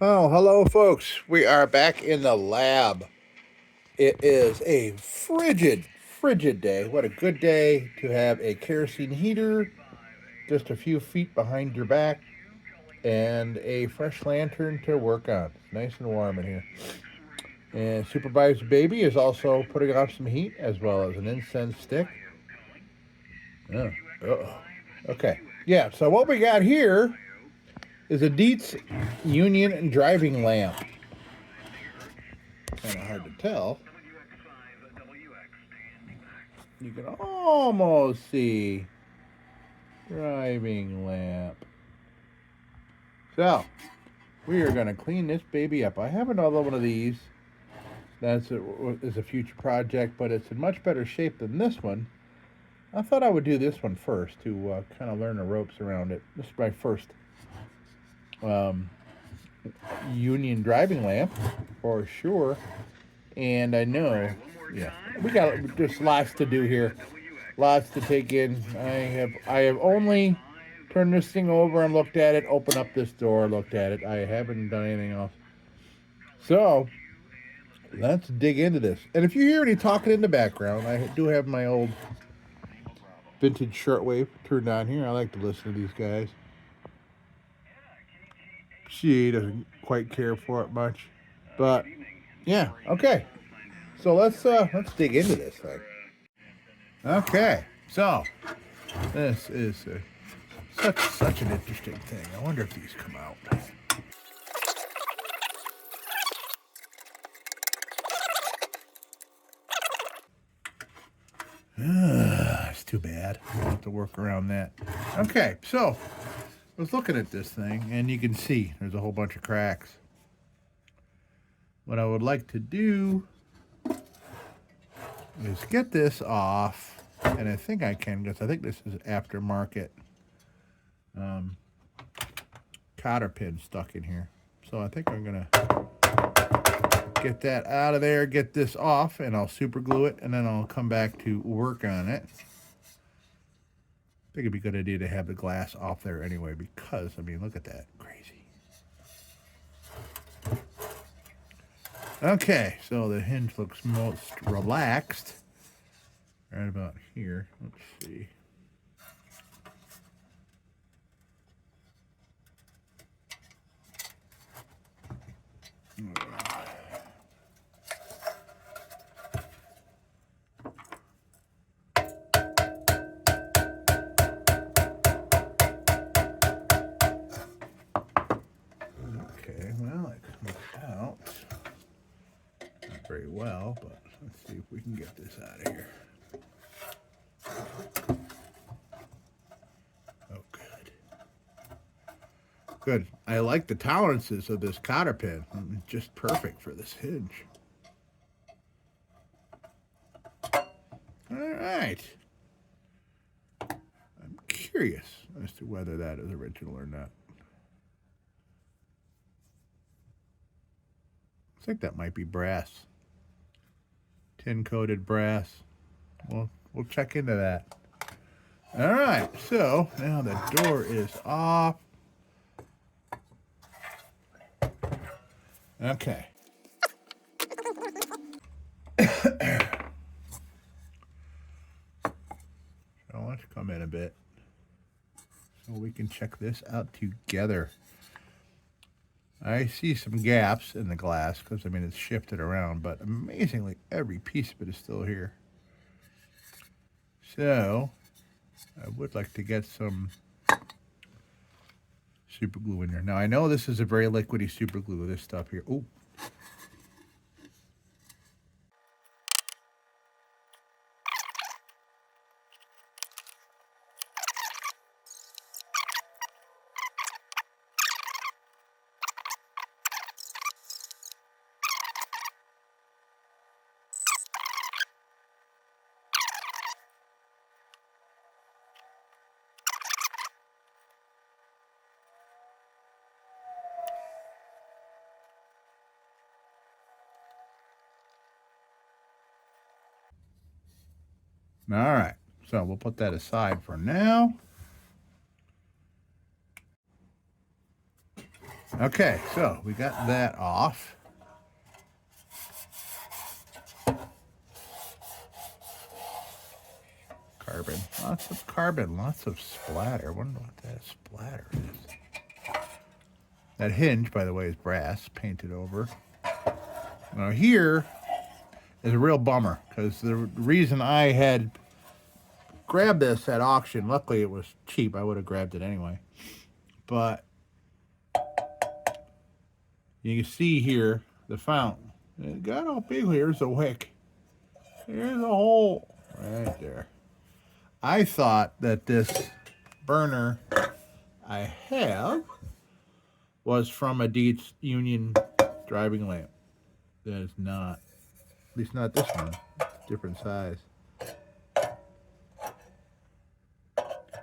Oh, hello, folks. We are back in the lab. It is a frigid day. What a good day to have a kerosene heater just a few feet behind your back and a fresh lantern to work on. It's nice and warm in here. And Supervisor Baby is also putting off some heat as well as an incense stick. Oh, uh-oh. Okay. Yeah, so what we got here is a DIETZ Union driving lamp. Kind of hard to tell. You can almost see driving lamp. So, we are going to clean this baby up. I have another one of these. Is a future project, but it's in much better shape than this one. I thought I would do this one first to kind of learn the ropes around it. This is my first um, Union driving lamp, for sure. And I know, yeah, we got just lots to do here, lots to take in. I have only turned this thing over and looked at it, opened up this door, looked at it. I haven't done anything else. So let's dig into this. And if you hear any talking in the background, I do have my old vintage shortwave turned on here. I like to listen to these guys. She doesn't quite care for it much, but yeah, okay. So let's dig into this thing. Okay, so this is such an interesting thing. I wonder if these come out. It's too bad. I'll have to work around that. Okay, so I was looking at this thing, and you can see there's a whole bunch of cracks. What I would like to do is get this off, and I think I can, because I think this is aftermarket cotter pin stuck in here. So I think I'm going to get that out of there, get this off, and I'll super glue it, and then I'll come back to work on it. I think it'd be a good idea to have the glass off there anyway, because, I mean, look at that. Crazy. Okay, so the hinge looks most relaxed. Right about here. Let's see. Okay, well, it comes out not very well, but let's see if we can get this out of here. Oh, good. Good. I like the tolerances of this cotter pin. It's just perfect for this hinge. All right. I'm curious as to whether that is original or not. I think that might be brass. Tin-coated brass. We'll check into that. All right, so now the door is off. Okay. So let's come in a bit so we can check this out together. I see some gaps in the glass because, I mean, it's shifted around, but amazingly, every piece of it is still here. So I would like to get some super glue in there. Now, I know this is a very liquidy super glue, this stuff here. Oh. All right, so we'll put that aside for now. Okay, so we got that off. Carbon, lots of splatter. I wonder what that splatter is. That hinge, by the way, is brass, painted over. Now here is a real bummer, because the reason I had grabbed this at auction, luckily it was cheap, I would have grabbed it anyway, but you can see here the fountain. It got all big. Here's a wick. Here's a hole right there. I thought that this burner I have was from a DIETZ Union driving lamp. That is not. At least not this one. Different size.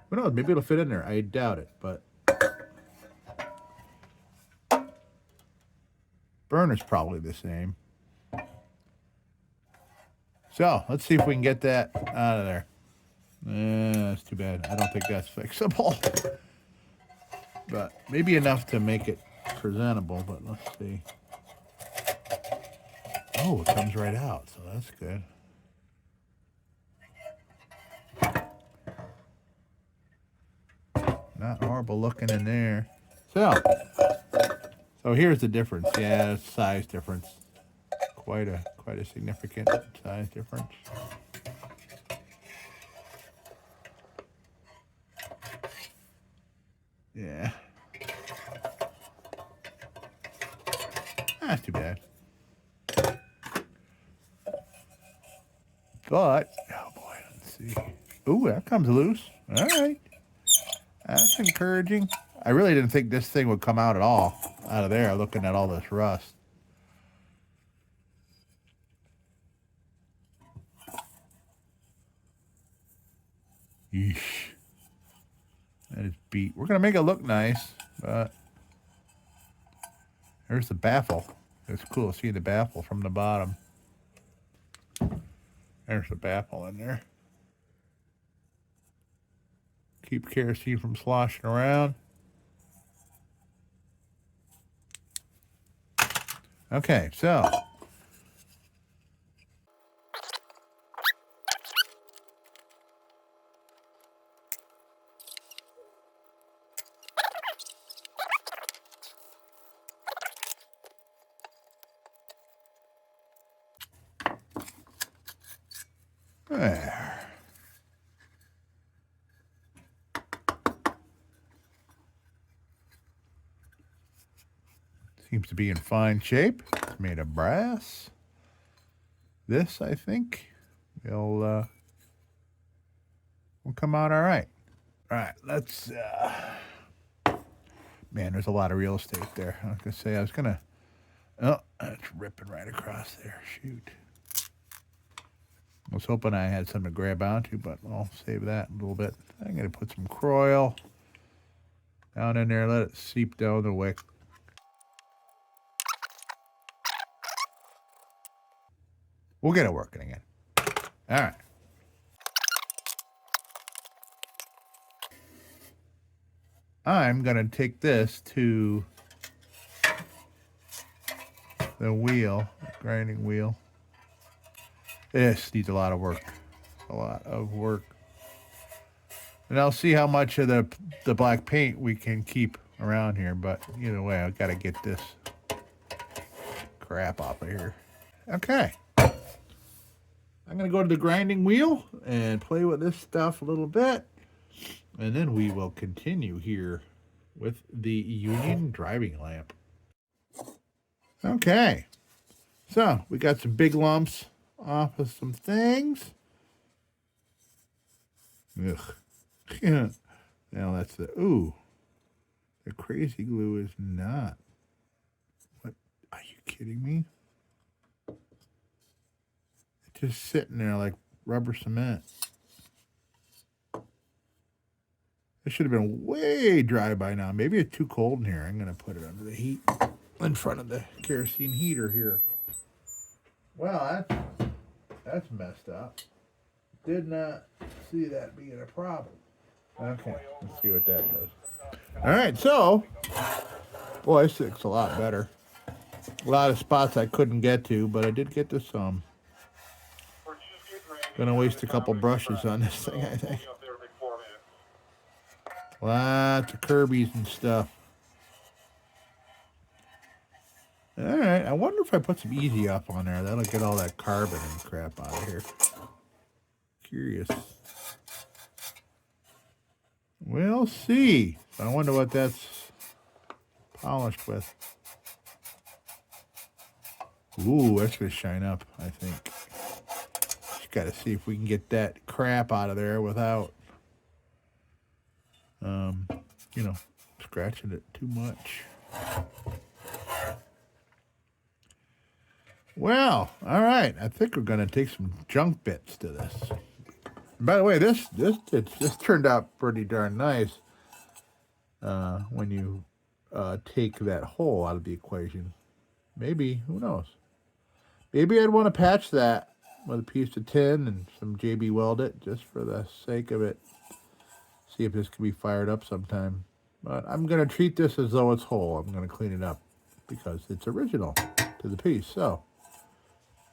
Who knows? Maybe it'll fit in there. I doubt it, but burner's probably the same. So let's see if we can get that out of there. That's too bad. I don't think that's fixable. But maybe enough to make it presentable, but let's see. Oh, it comes right out, so that's good. Not horrible looking in there. So here's the difference. Yeah, it's size difference. Quite a significant size difference. Yeah. That's too bad. But, oh boy, let's see. Ooh, that comes loose. All right. That's encouraging. I really didn't think this thing would come out at all out of there, looking at all this rust. Yeesh. That is beat. We're going to make it look nice, but there's the baffle. It's cool to see the baffle from the bottom. There's the baffle in there. Keep kerosene from sloshing around. Okay, so there. Seems to be in fine shape. It's made of brass. This, I think, will come out all right. All right, let's. Man, there's a lot of real estate there. I was gonna say I was gonna. Oh, it's ripping right across there. Shoot. I was hoping I had something to grab onto, but I'll save that a little bit. I'm gonna put some Croil down in there. Let it seep down the wick. We'll get it working again. All right. I'm going to take this to the wheel, the grinding wheel. This needs a lot of work. A lot of work. And I'll see how much of the black paint we can keep around here. But either way, I've got to get this crap off of here. Okay. I'm going to go to the grinding wheel and play with this stuff a little bit. And then we will continue here with the Union driving lamp. Okay. So we got some big lumps off of some things. Ugh. Yeah. Now that's the, ooh. The crazy glue is not. What? Are you kidding me? It's just sitting there like rubber cement. It should have been way dry by now. Maybe it's too cold in here. I'm going to put it under the heat in front of the kerosene heater here. Well, that's messed up. Did not see that being a problem. Okay, let's see what that does. All right, so Boy, this looks a lot better. A lot of spots I couldn't get to, but I did get to some. Gonna waste a couple brushes on this thing, I think. Lots of Kirby's and stuff. Alright, I wonder if I put some Easy Up on there. That'll get all that carbon and crap out of here. Curious. We'll see. I wonder what that's polished with. Ooh, that's going to shine up, I think. Just got to see if we can get that crap out of there without, you know, scratching it too much. Well, all right. I think we're going to take some junk bits to this. By the way, this turned out pretty darn nice when you take that hole out of the equation. Maybe, who knows? Maybe I'd want to patch that with a piece of tin and some JB Weld it just for the sake of it. See if this can be fired up sometime. But I'm going to treat this as though it's whole. I'm going to clean it up because it's original to the piece. So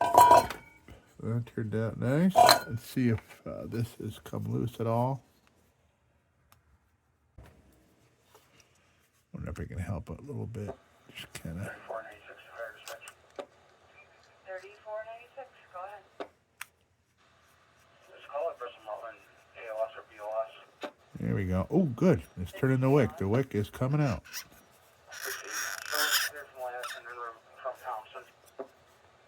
that turned out nice. Let's see if this has come loose at all. Wonder if I can help it a little bit. Just kind of. 3496, go ahead. Just call it for some ALS or BOS. There we go. Oh, good. It's turning the wick. The wick is coming out.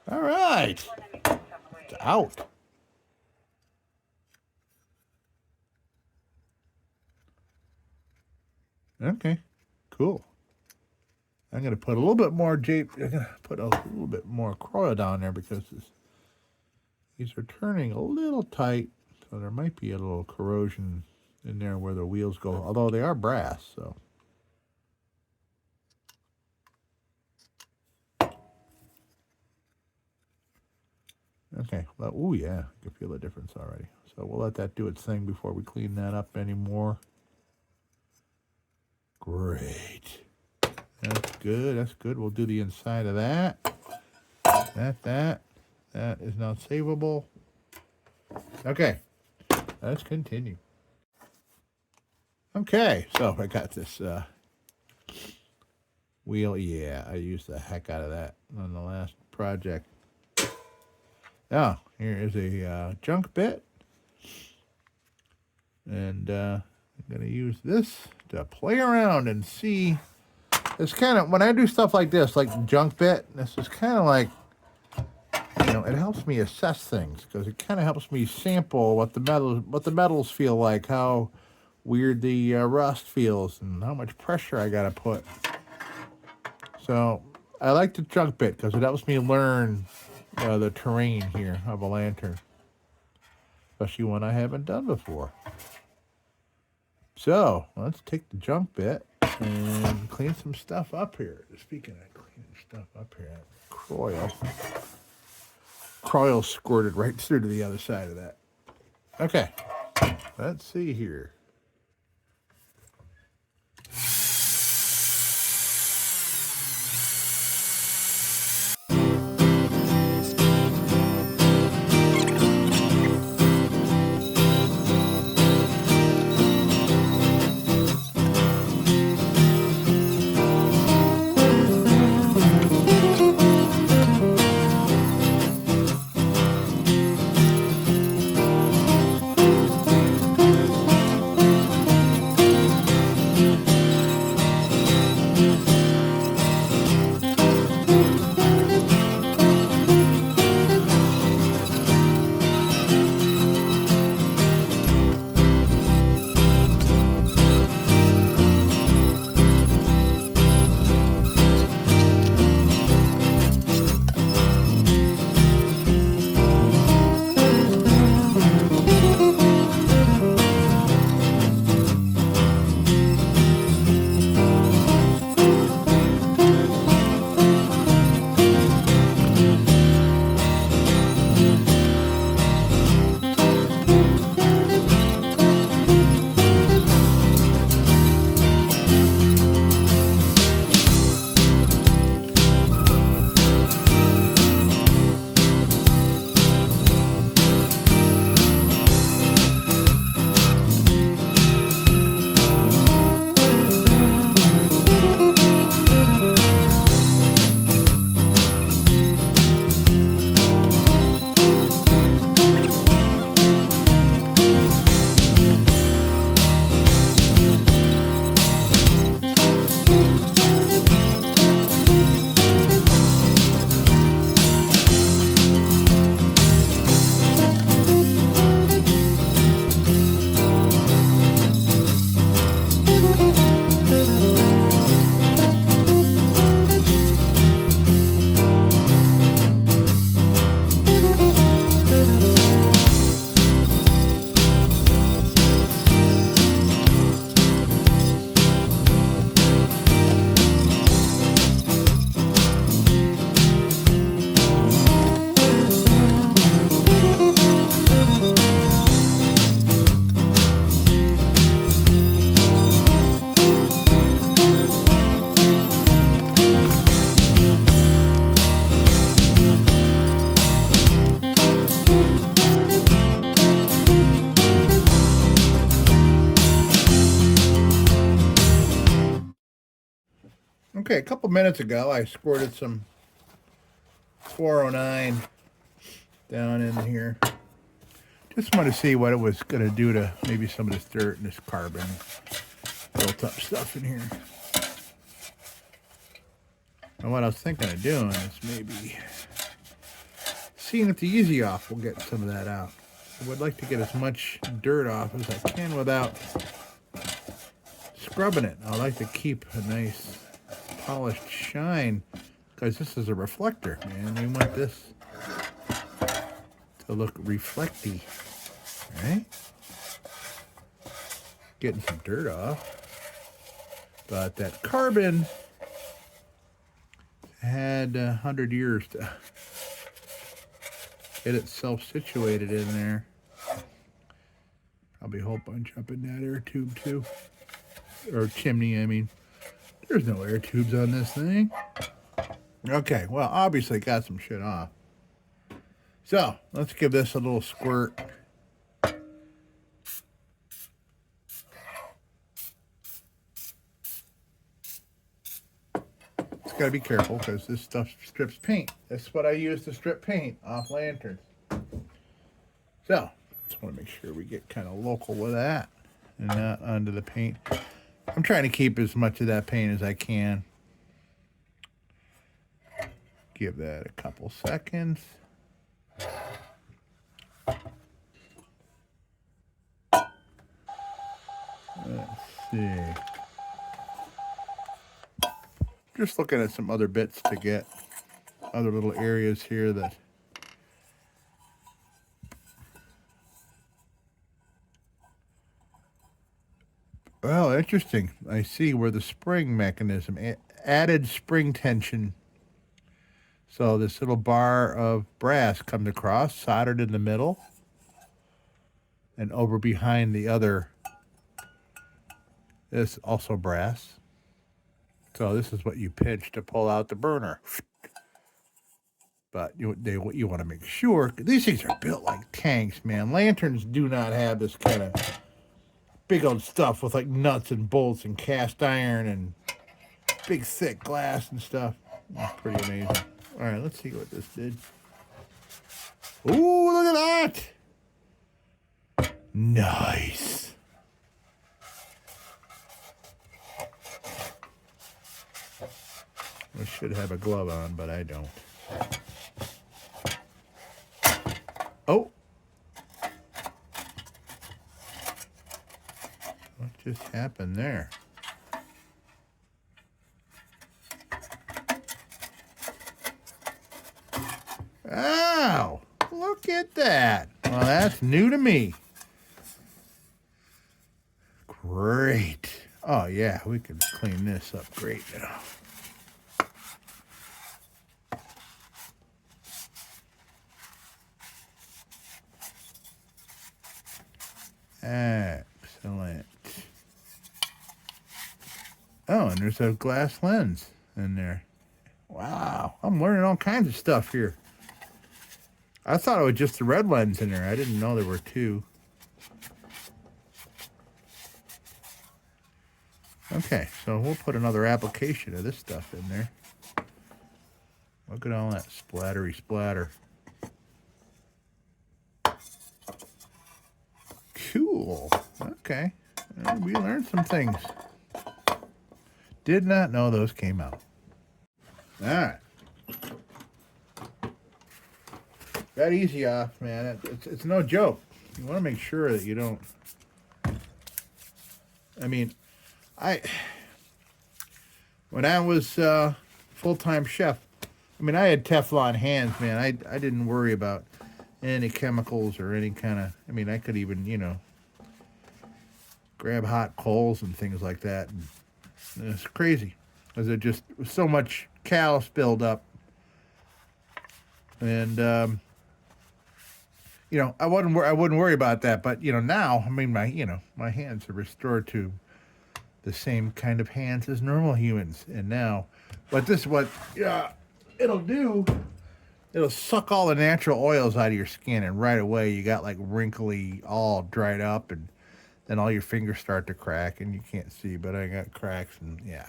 All right. It's out. Okay, cool. I'm going to put a little bit more I'm going to put a little bit more coil down there because these are turning a little tight, so there might be a little corrosion in there where the wheels go, although they are brass, so. Okay, well, oh yeah, I can feel the difference already. So we'll let that do its thing before we clean that up anymore. Great. That's good, that's good. We'll do the inside of that. That is now savable. Okay, let's continue. Okay, so I got this wheel. Yeah, I used the heck out of that on the last project. Oh, here is a junk bit. And I'm going to use this to play around and see. It's kind of, when I do stuff like this, like junk bit, this is kind of like, you know, it helps me assess things because it kind of helps me sample what the metals feel like, how weird the rust feels, and how much pressure I got to put. So I like the junk bit because it helps me learn the terrain here of a lantern, especially one I haven't done before. So let's take the junk bit and clean some stuff up here. Speaking of cleaning stuff up here, Croyle squirted right through to the other side of that. Okay, let's see here. Okay, a couple minutes ago, I squirted some 409 down in here. Just wanted to see what it was going to do to maybe some of this dirt and this carbon built up stuff in here. And what I was thinking of doing is maybe seeing if the Easy Off will get some of that out. I would like to get as much dirt off as I can without scrubbing it. I like to keep a nice polished shine because this is a reflector, man. We want this to look reflecty, right? Getting some dirt off, but that carbon had 100 years to get itself situated in there. Probably a whole bunch up in that air tube too, or chimney, I mean. There's no air tubes on this thing. Okay, well, obviously got some shit off. So, let's give this a little squirt. Just gotta be careful because this stuff strips paint. That's what I use to strip paint off lanterns. So, just want to make sure we get kind of local with that and not onto the paint. I'm trying to keep as much of that paint as I can. Give that a couple seconds. Let's see. Just looking at some other bits to get other little areas here that well, interesting. I see where the spring mechanism added spring tension. So this little bar of brass comes across, soldered in the middle, and over behind the other is also brass. So this is what you pinch to pull out the burner. But you want to make sure, these things are built like tanks, man. Lanterns do not have this kind of big old stuff with like nuts and bolts and cast iron and big thick glass and stuff. It's pretty amazing. All right, let's see what this did. Ooh, look at that. Nice. I should have a glove on, but I don't. Oh. What just happened there? Ow! Look at that. Well, that's new to me. Great. Oh, yeah, we can clean this up great now. Excellent. Oh, and there's a glass lens in there. Wow, I'm learning all kinds of stuff here. I thought it was just the red lens in there. I didn't know there were two. Okay, so we'll put another application of this stuff in there. Look at all that splattery splatter. Cool. Okay. Well, we learned some things. Did not know those came out. All right. That Easy Off, man. It's no joke. You want to make sure that you don't. I mean, when I was full-time chef, I mean, I had Teflon hands, man. I didn't worry about any chemicals or any kind of. I mean, I could even, grab hot coals and things like that. And it's crazy because it just was so much callus build up. And I wouldn't worry about that. But now, I mean, my hands are restored to the same kind of hands as normal humans. And now, but this is what it'll do. It'll suck all the natural oils out of your skin, and right away you got like wrinkly, all dried up, and then all your fingers start to crack, and you can't see, but I got cracks, and yeah.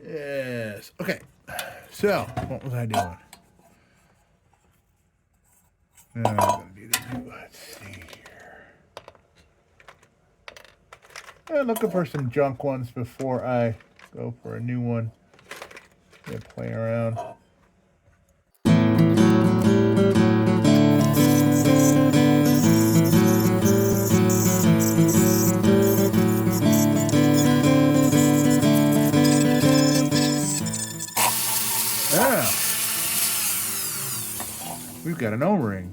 Yes. Okay. So, what was I doing? I'm gonna need a new. Let's see here. I'm looking for some junk ones before I go for a new one. Yeah, play around. Ah, we've got an O-ring.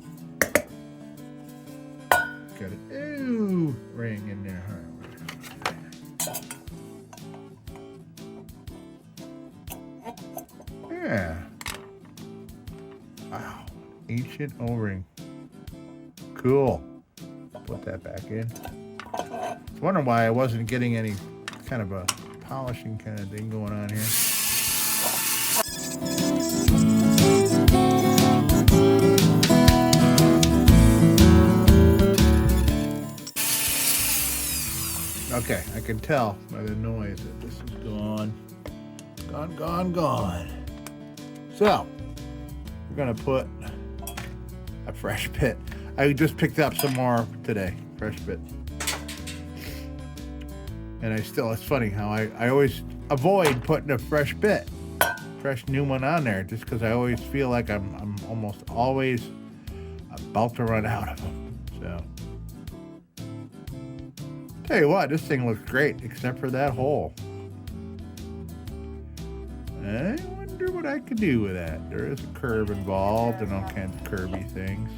Got an O-ring in there, huh? Yeah. Wow. Ancient O-ring. Cool. Put that back in. I was wondering why I wasn't getting any kind of a polishing kind of thing going on here. Okay, I can tell by the noise that this is gone. Gone. So, we're gonna put a fresh bit. I just picked up some more today, fresh bit. And it's funny how I always avoid putting a fresh new one on there, just because I always feel like I'm almost always about to run out of them. So, tell you what, this thing looks great, except for that hole. I wonder what I could do with that. There is a curve involved and all kinds of curvy things.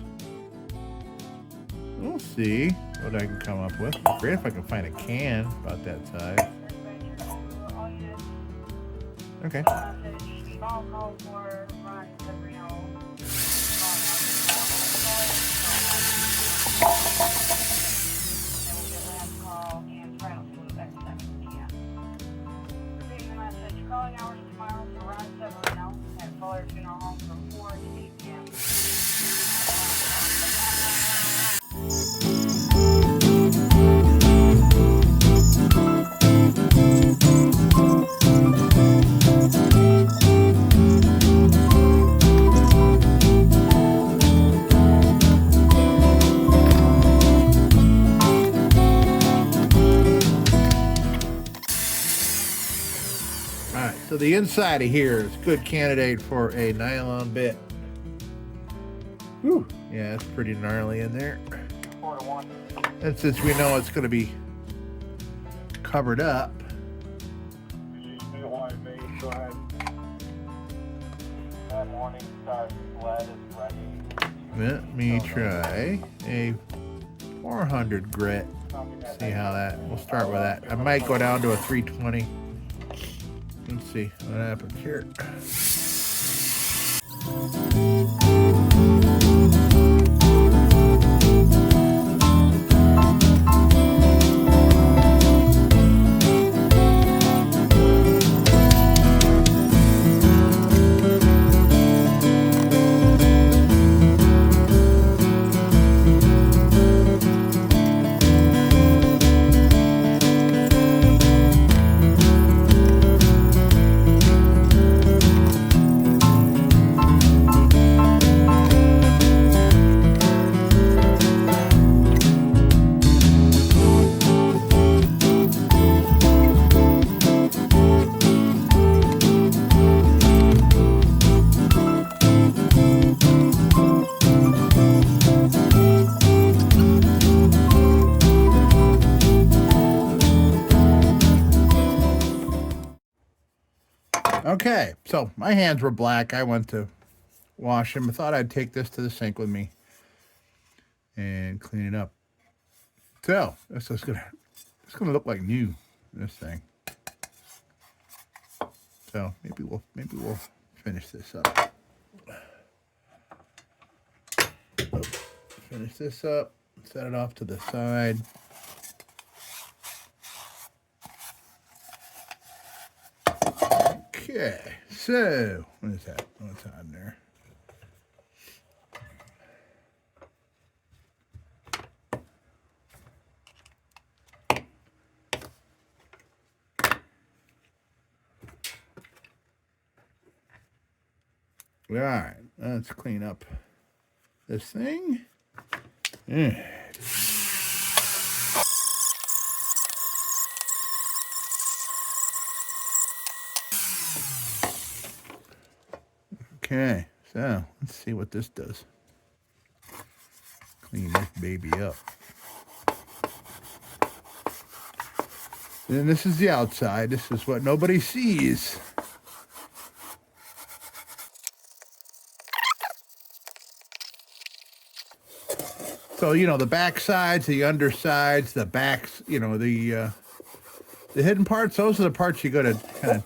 We'll see what I can come up with. It'd be great if I can find a can about that size. Okay. Calling hours tomorrow for Ron Severino at Fuller Funeral Home from 4 to 8 p.m. Alright, so the inside of here is a good candidate for a nylon bit. Whew. Yeah, it's pretty gnarly in there. 4 to 1. And since we know it's going to be covered up, Go ahead. That morning star sled is ready. let me try a 400 grit. See how that, we'll start with that. I might go down to a 320. Let's see what happens here. Okay, so my hands were black. I went to wash them. I thought I'd take this to the sink with me and clean it up. So it's gonna look like new, this thing. So maybe we'll finish this up. Finish this up. Set it off to the side. Okay, so what is that? What's on there? All right, let's clean up this thing. Yeah. Okay, so let's see what this does. Clean this baby up. And this is the outside. This is what nobody sees. So, you know, the back sides, the undersides, the backs, you know, the hidden parts, those are the parts you got to kind of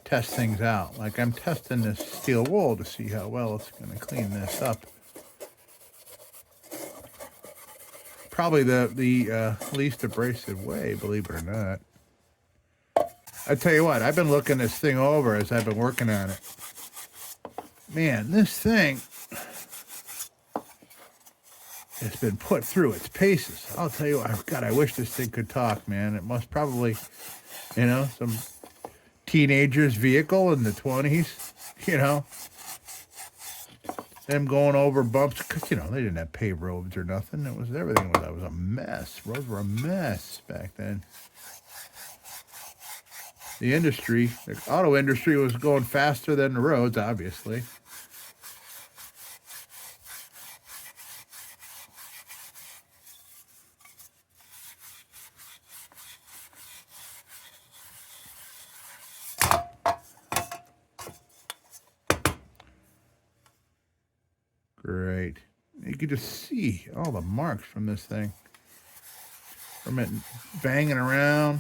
test things out. Like I'm testing this steel wool to see how well it's going to clean this up. Probably the least abrasive way, believe it or not. I tell you what, I've been looking this thing over as I've been working on it. Man, this thing has been put through its paces. I'll tell you what, God, I wish this thing could talk, man. It must probably, you know, some teenager's vehicle in the 20s, you know. Them going over bumps, because, you know, they didn't have paved roads or nothing. It was everything was a mess. Roads were a mess back then. The industry, the auto industry was going faster than the roads, obviously. Great. You could just see all the marks from this thing. From it banging around.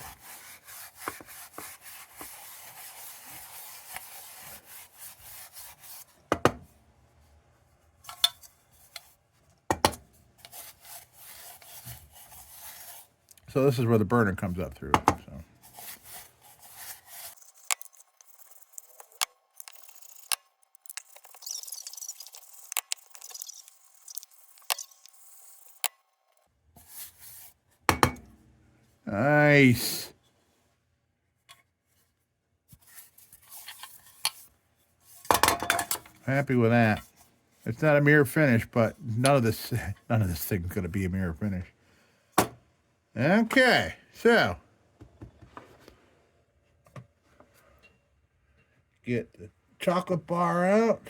So this is where the burner comes up through. So. Nice. Happy with that. It's not a mirror finish, but none of this thing's gonna be a mirror finish. Okay, so get the chocolate bar out.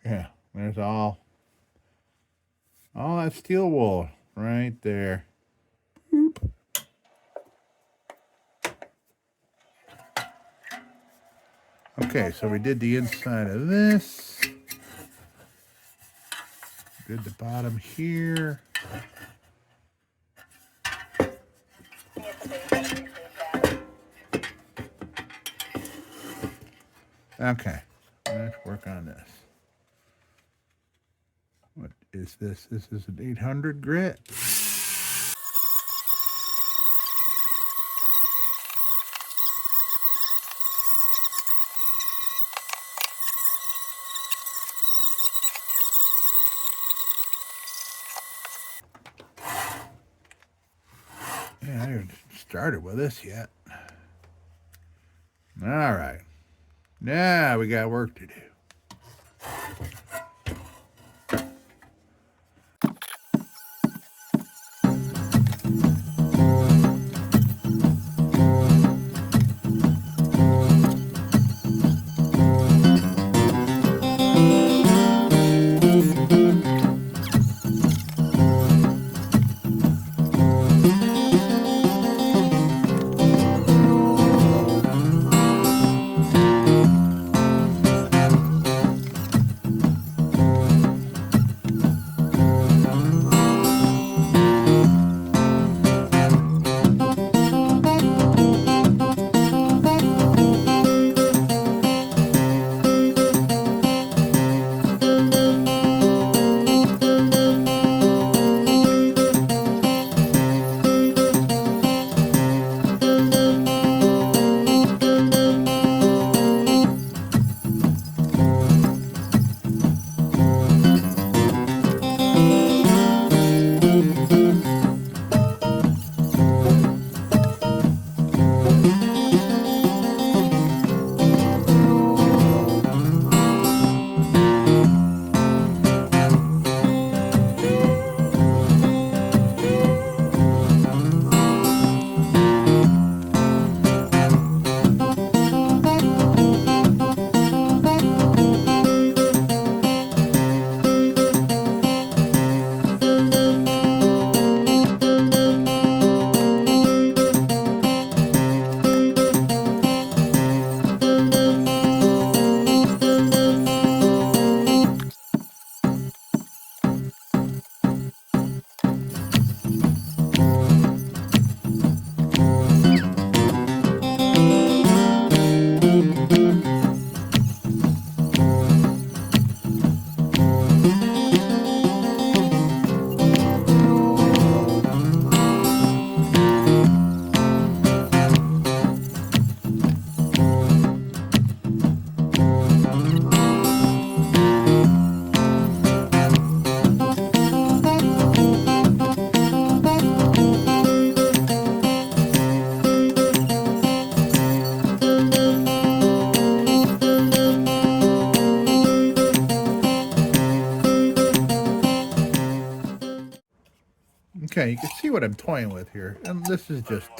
Yeah, there's all that steel wool right there. Boop. Okay, so we did the inside of this. Did the bottom here. Okay, let's work on this. What is this? This is an 800 grit. Yeah, I haven't started with this yet. All right. Now we got work to do. Okay, you can see what I'm toying with here, and this is just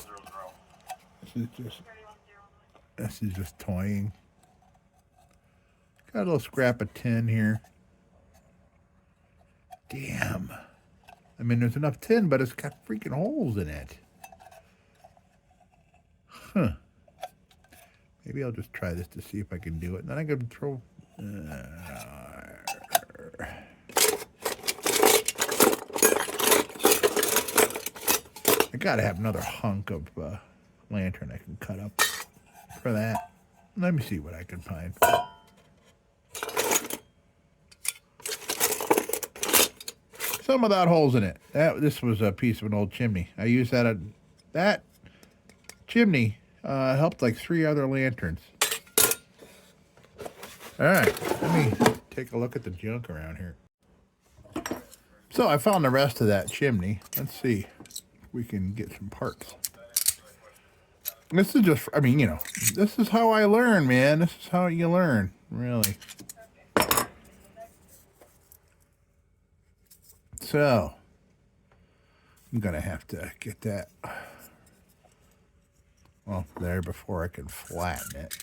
toying. Got a little scrap of tin here. Damn. I mean, there's enough tin, but it's got freaking holes in it. Huh. Maybe I'll just try this to see if I can do it. And then I can throw... I gotta have another hunk of lantern I can cut up for that. Let me see what I can find. Some without holes in it. This was a piece of an old chimney. I used that. That chimney helped like 3 other lanterns. All right, let me take a look at the junk around here. So I found the rest of that chimney. Let's see if we can get some parts. This is just, I mean, you know, this is how I learn, man. This is how you learn, really. So, I'm going to have to get that, well, there before I can flatten it.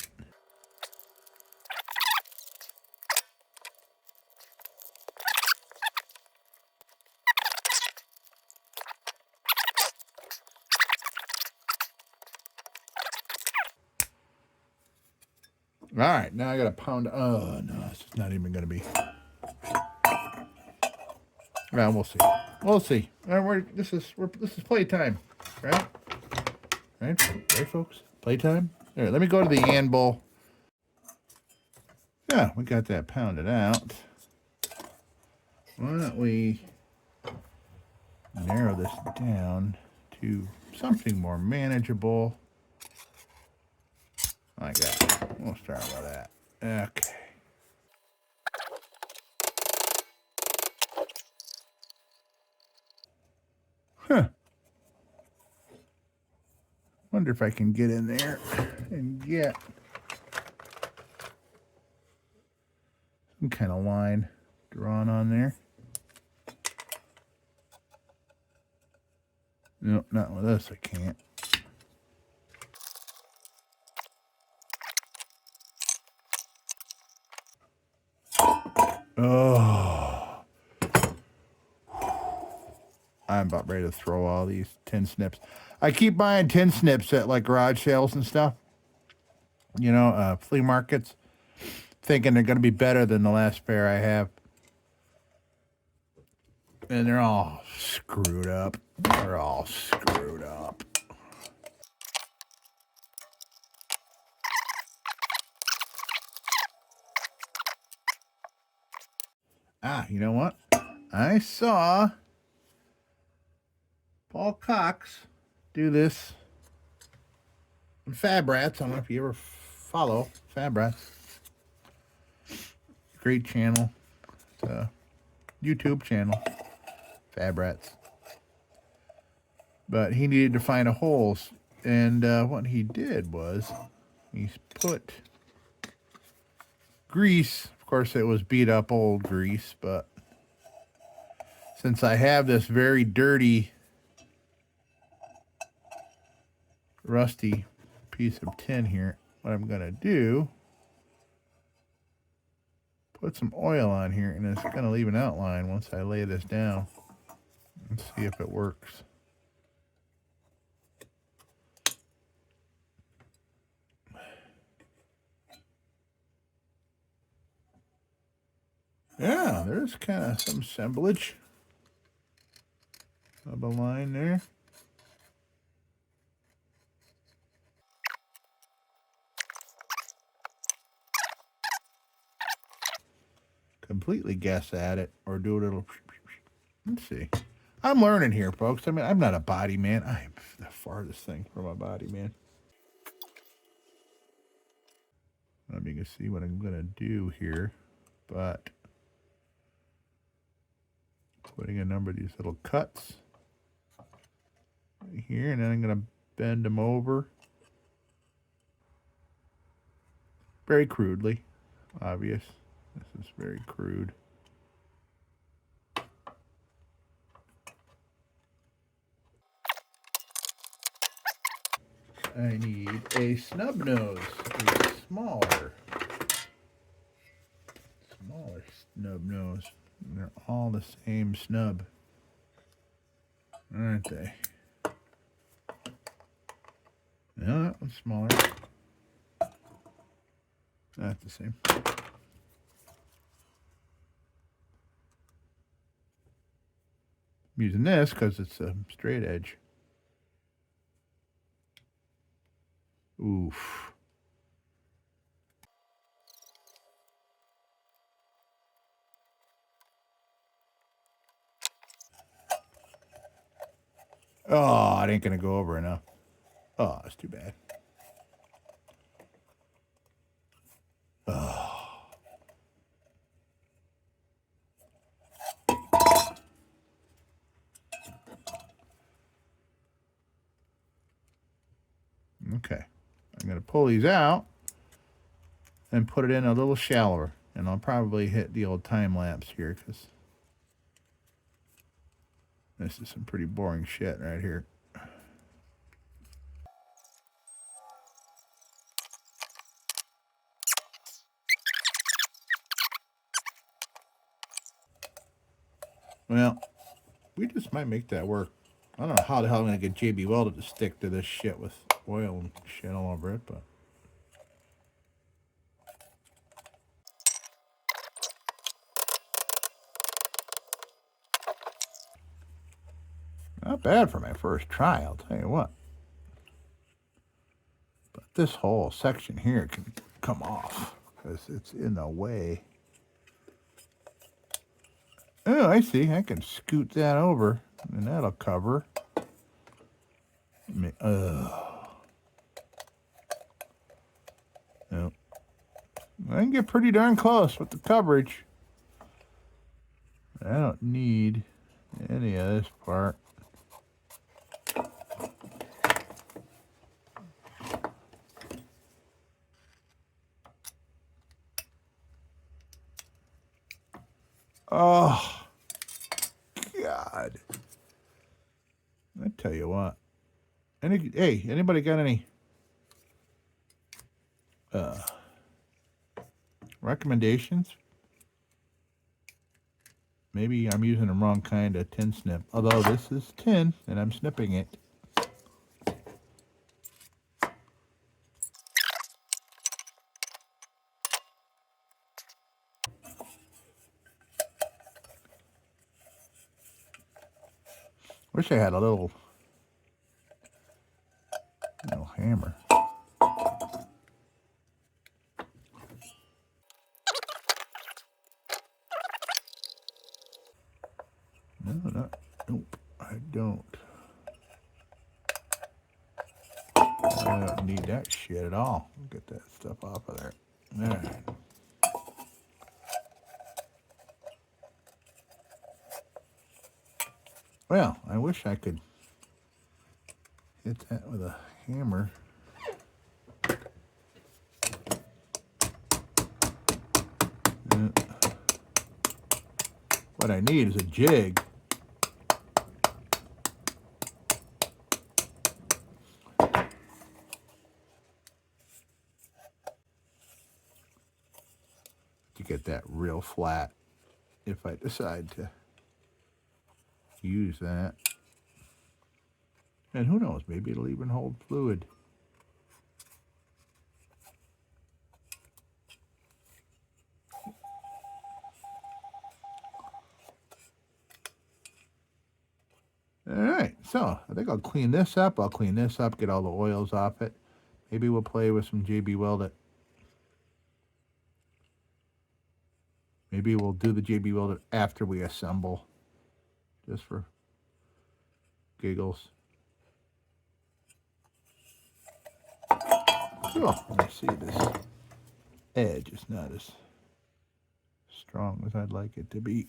All right, now I got to pound. Oh, no, it's not even going to be. Well, we'll see. We'll see. This is playtime, right? Right, folks? Playtime? All right, let me go to the anvil. Yeah, we got that pounded out. Why don't we narrow this down to something more manageable? Like that. We'll start with that. Okay. Huh. Wonder if I can get in there and get some kind of line drawn on there. No, not with this, I can't. Oh. I'm about ready to throw all these tin snips. I keep buying tin snips at like garage sales and stuff. You know, flea markets. Thinking they're going to be better than the last pair I have. And they're all screwed up. They're all screwed up. Ah, you know what? I saw Paul Cox do this on Fab Rats. I don't know if you ever follow Fab Rats. Great channel. It's a YouTube channel. Fab Rats. But he needed to find a holes. And what he did was he put grease. Of course, it was beat up old grease, but since I have this very dirty, rusty piece of tin here, what I'm going to do, put some oil on here, and it's going to leave an outline once I lay this down. Let's see if it works. Yeah, there's kind of some assemblage of a line there. Completely guess at it or do a little. Let's see. I'm learning here, folks. I mean, I'm not a body man. I am the farthest thing from a body man. Let me see what I'm going to do here. But putting a number of these little cuts right here, and then I'm going to bend them over. Very crudely, obvious. This is very crude. I need a snub nose, a smaller snub nose. They're all the same snub, aren't they? No, that one's smaller. Not the same. I'm using this because it's a straight edge. Oof. Oh, it ain't going to go over enough. Oh, that's too bad. Oh. Okay. I'm going to pull these out and put it in a little shallower. And I'll probably hit the old time lapse here because this is some pretty boring shit right here. Well, we just might make that work. I don't know how the hell I'm going to get JB Welded to stick to this shit with oil and shit all over it, but... Not bad for my first try, I'll tell you what. But this whole section here can come off because it's in the way. Oh, I see. I can scoot that over and that'll cover. Nope. I can get pretty darn close with the coverage. I don't need any of this part. Oh, God. I tell you what. Hey, anybody got any recommendations? Maybe I'm using the wrong kind of tin snip. Although this is tin and I'm snipping it. Wish I had a little hammer. Nope, I don't. I don't need that shit at all. Get that stuff off of there. All right. Well, I wish I could hit that with a hammer. What I need is a jig. To get that real flat if I decide to use that. And who knows, maybe it'll even hold fluid. All right, so I think I'll clean this up. I'll clean this up, get all the oils off it. Maybe we'll play with some JB Welded. Maybe we'll do the JB Welded after we assemble, just for giggles. Oh, let me see, this edge is not as strong as I'd like it to be.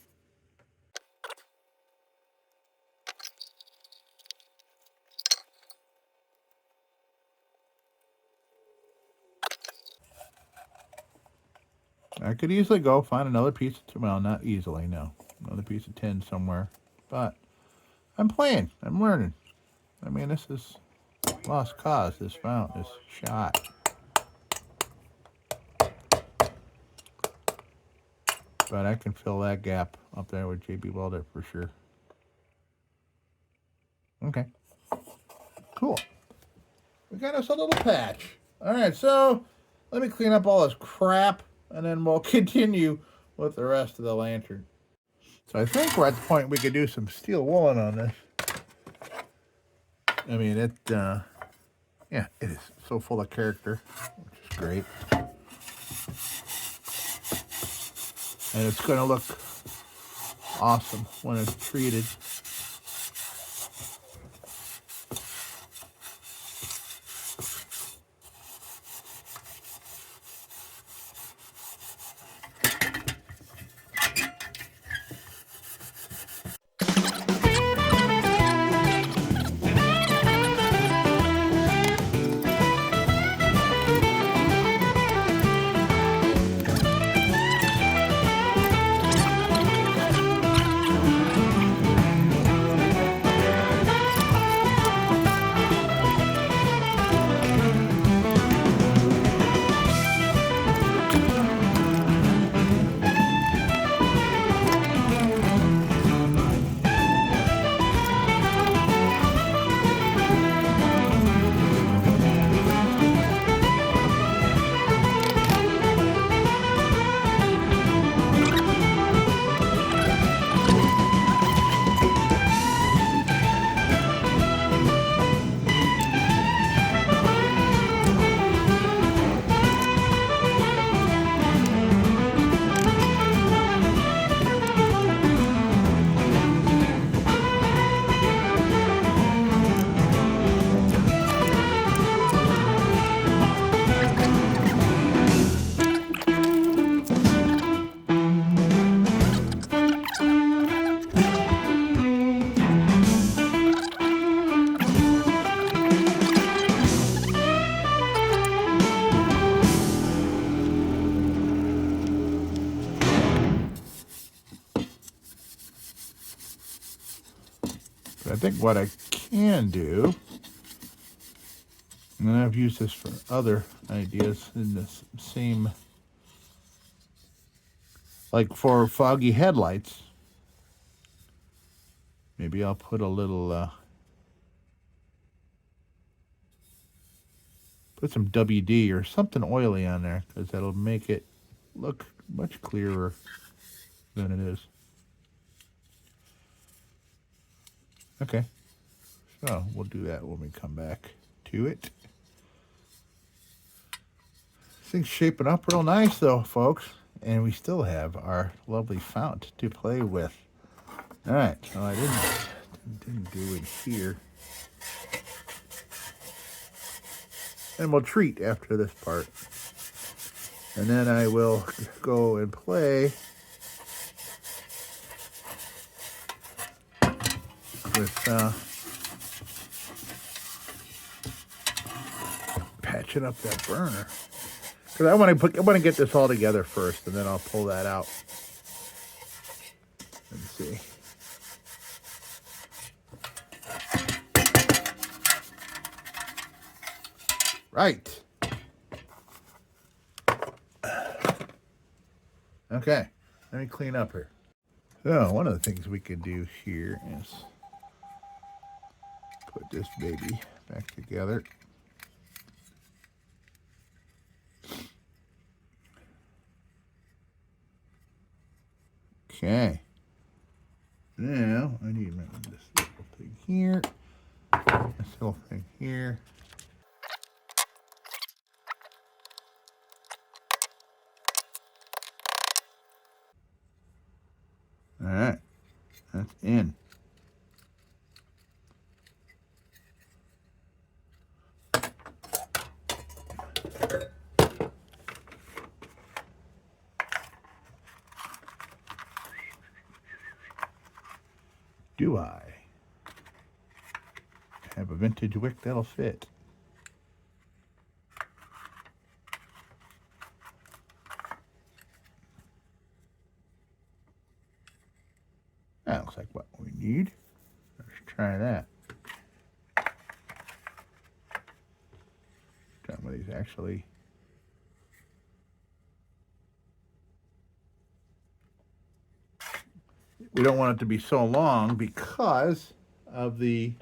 I could easily go find another piece of, well, not easily, no. Another piece of tin somewhere. But I'm playing. I'm learning. I mean, this is lost cause. This fountain is shot. But I can fill that gap up there with JB Welder for sure. Okay. Cool. We got us a little patch. All right, so let me clean up all this crap, and then we'll continue with the rest of the lantern. So I think we're at the point we could do some steel woolen on this. I mean, yeah, it is so full of character, which is great. And it's going to look awesome when it's treated. But I think what I can do, and I've used this for other ideas in this same, like for foggy headlights, maybe I'll put a little, put some WD or something oily on there, because that'll make it look much clearer than it is. Okay, so we'll do that when we come back to it. Things shaping up real nice though, folks, and we still have our lovely fount to play with. All right, so I didn't do it here, and we'll treat after this part, and then I will go and play with patching up that burner, because I want to get this all together first, and then I'll pull that out and see. Right. Okay, let me clean up here. So one of the things we can do here is put this baby back together. Okay. Now I need this little thing here, this little thing here. All right, that's in. Do I have a vintage wick that'll fit? That looks like what we need. Let's try that. actually. We don't want it to be so long because of the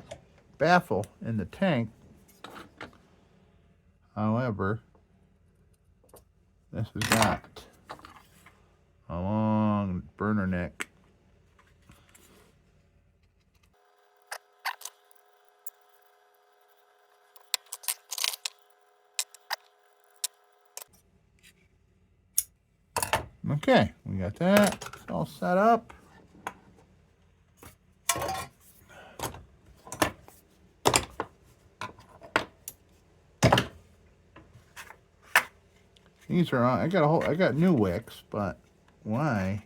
baffle in the tank. However, this has got a long burner neck. Okay, we got that. It's all set up. These are on. I got new wicks, but why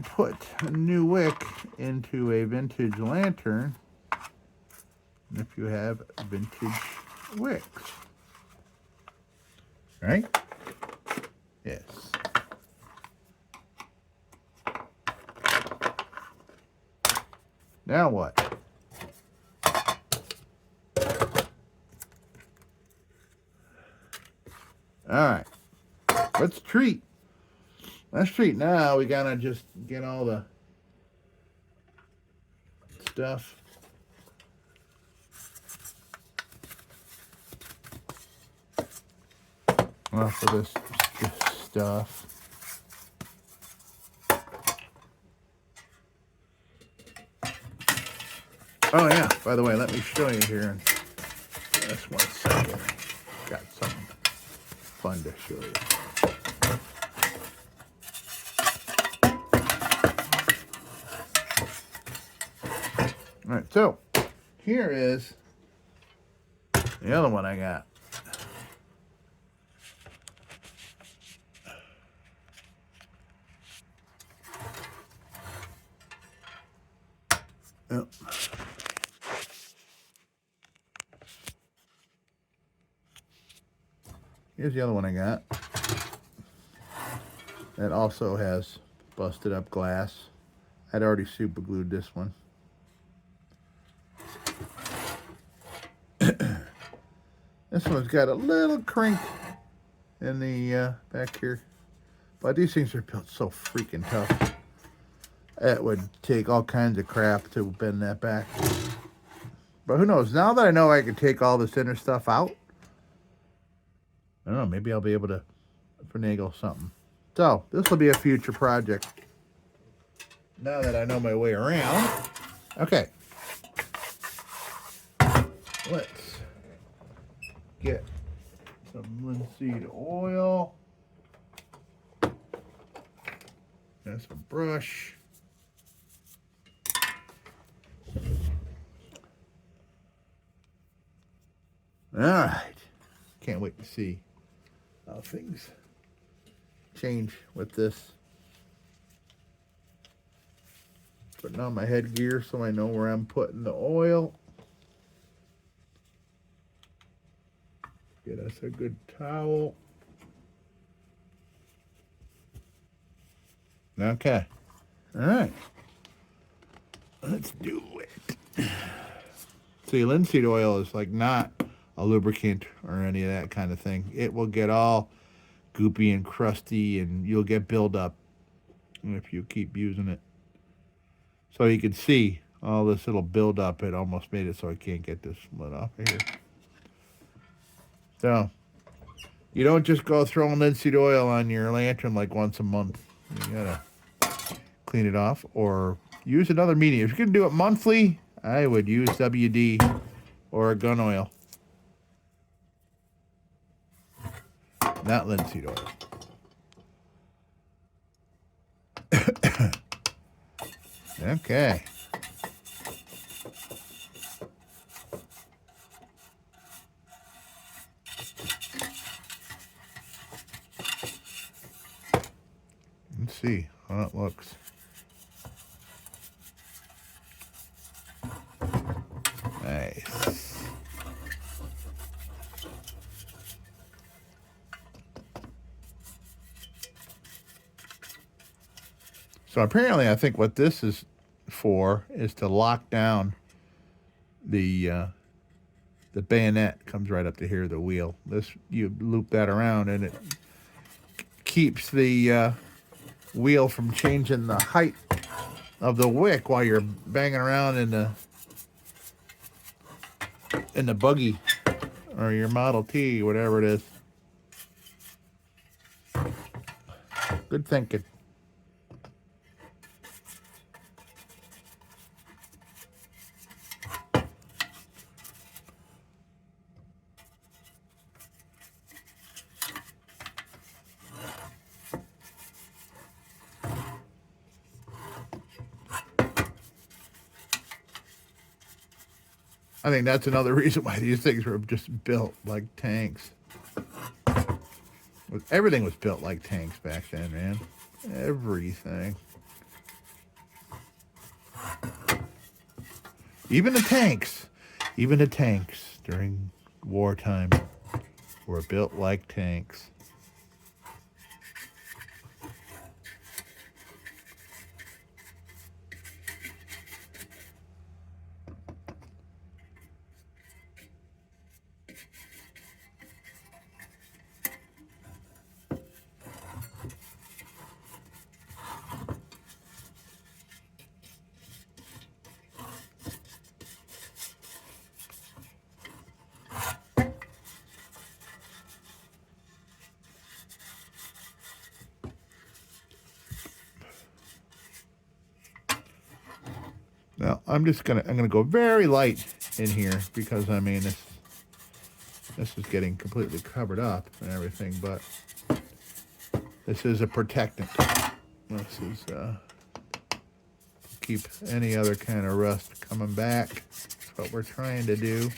put a new wick into a vintage lantern if you have vintage wicks? Right? Yes. Now what? All right. Let's treat. Let's treat now. We gotta just get all the stuff off of this stuff. Oh yeah, by the way, let me show you here in just 1 second. Got something fun to show you. All right, so here is the other one I got. Yep. Here's the other one I got. That also has busted up glass. I'd already super glued this one. This one's got a little crink in the back here. But these things are built so freaking tough. It would take all kinds of crap to bend that back. But who knows? Now that I know I can take all this inner stuff out, I don't know, maybe I'll be able to finagle something. So, this will be a future project. Now that I know my way around. Okay. Let's get some linseed oil. And some brush. All right. Can't wait to see how things change with this. Putting on my headgear so I know where I'm putting the oil. Get us a good towel. Okay. All right. Let's do it. See, linseed oil is like not a lubricant or any of that kind of thing. It will get all goopy and crusty, and you'll get buildup if you keep using it. So you can see all this little buildup. It almost made it so I can't get this lid off of here. So you don't just go throwing linseed oil on your lantern like once a month. You gotta clean it off or use another medium. If you're gonna do it monthly, I would use WD or a gun oil. Not linseed oil. Okay. Let's see how it looks. Nice. So apparently I think what this is for is to lock down the the bayonet comes right up to here, the wheel. This, you loop that around and it keeps the wheel from changing the height of the wick while you're banging around in the buggy or your Model T, whatever it is. Good thinking. I think that's another reason why these things were just built like tanks. Everything was built like tanks back then, man. Everything. Even the tanks. Even the tanks during wartime were built like tanks. Now I'm gonna go very light in here because I mean this is getting completely covered up and everything, but this is a protectant. This is keep any other kind of rust coming back. That's what we're trying to do.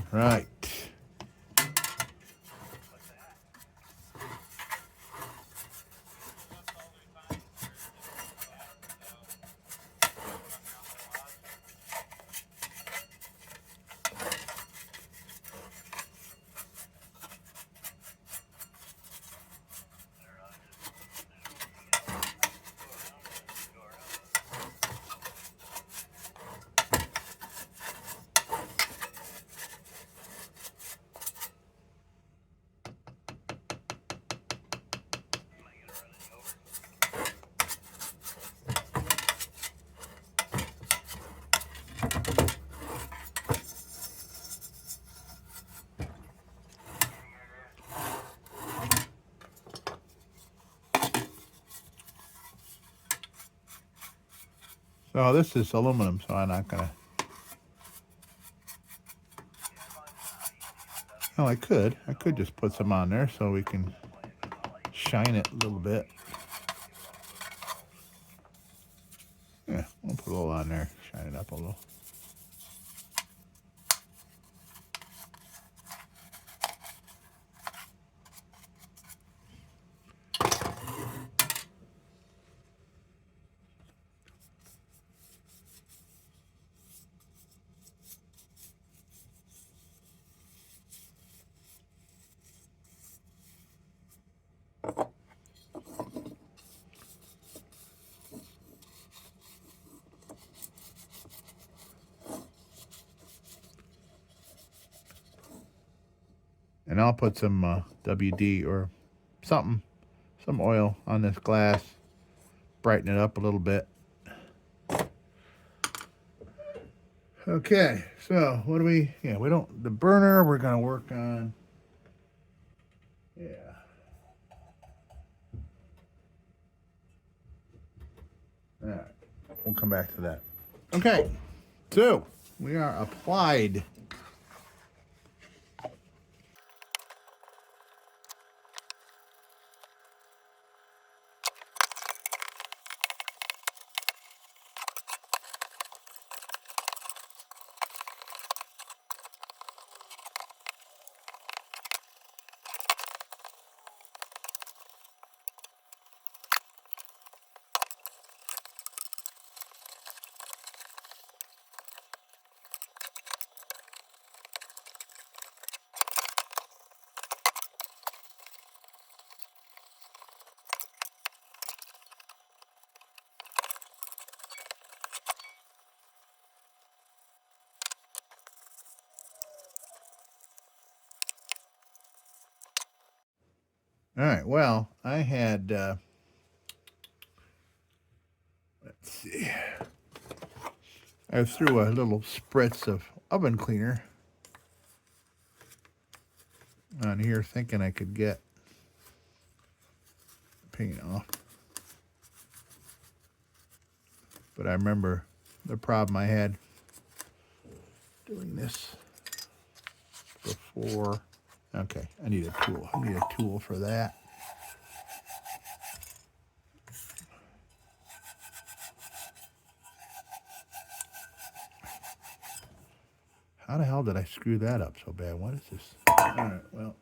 Right. So this is aluminum, so I'm not gonna. Oh, I could just put some on there so we can shine it a little bit. Yeah, we'll put a little on there, shine it up a little. And I'll put some WD or something, some oil on this glass, brighten it up a little bit. Okay, so what do we, we don't, the burner we're going to work on. Yeah. All right, we'll come back to that. Okay, so we are applied. All right, well, I had, let's see, I threw a little spritz of oven cleaner on here thinking I could get paint off. But I remember the problem I had doing this before. Okay, I need a tool. I need a tool for that. How the hell did I screw that up so bad? What is this? All right, well.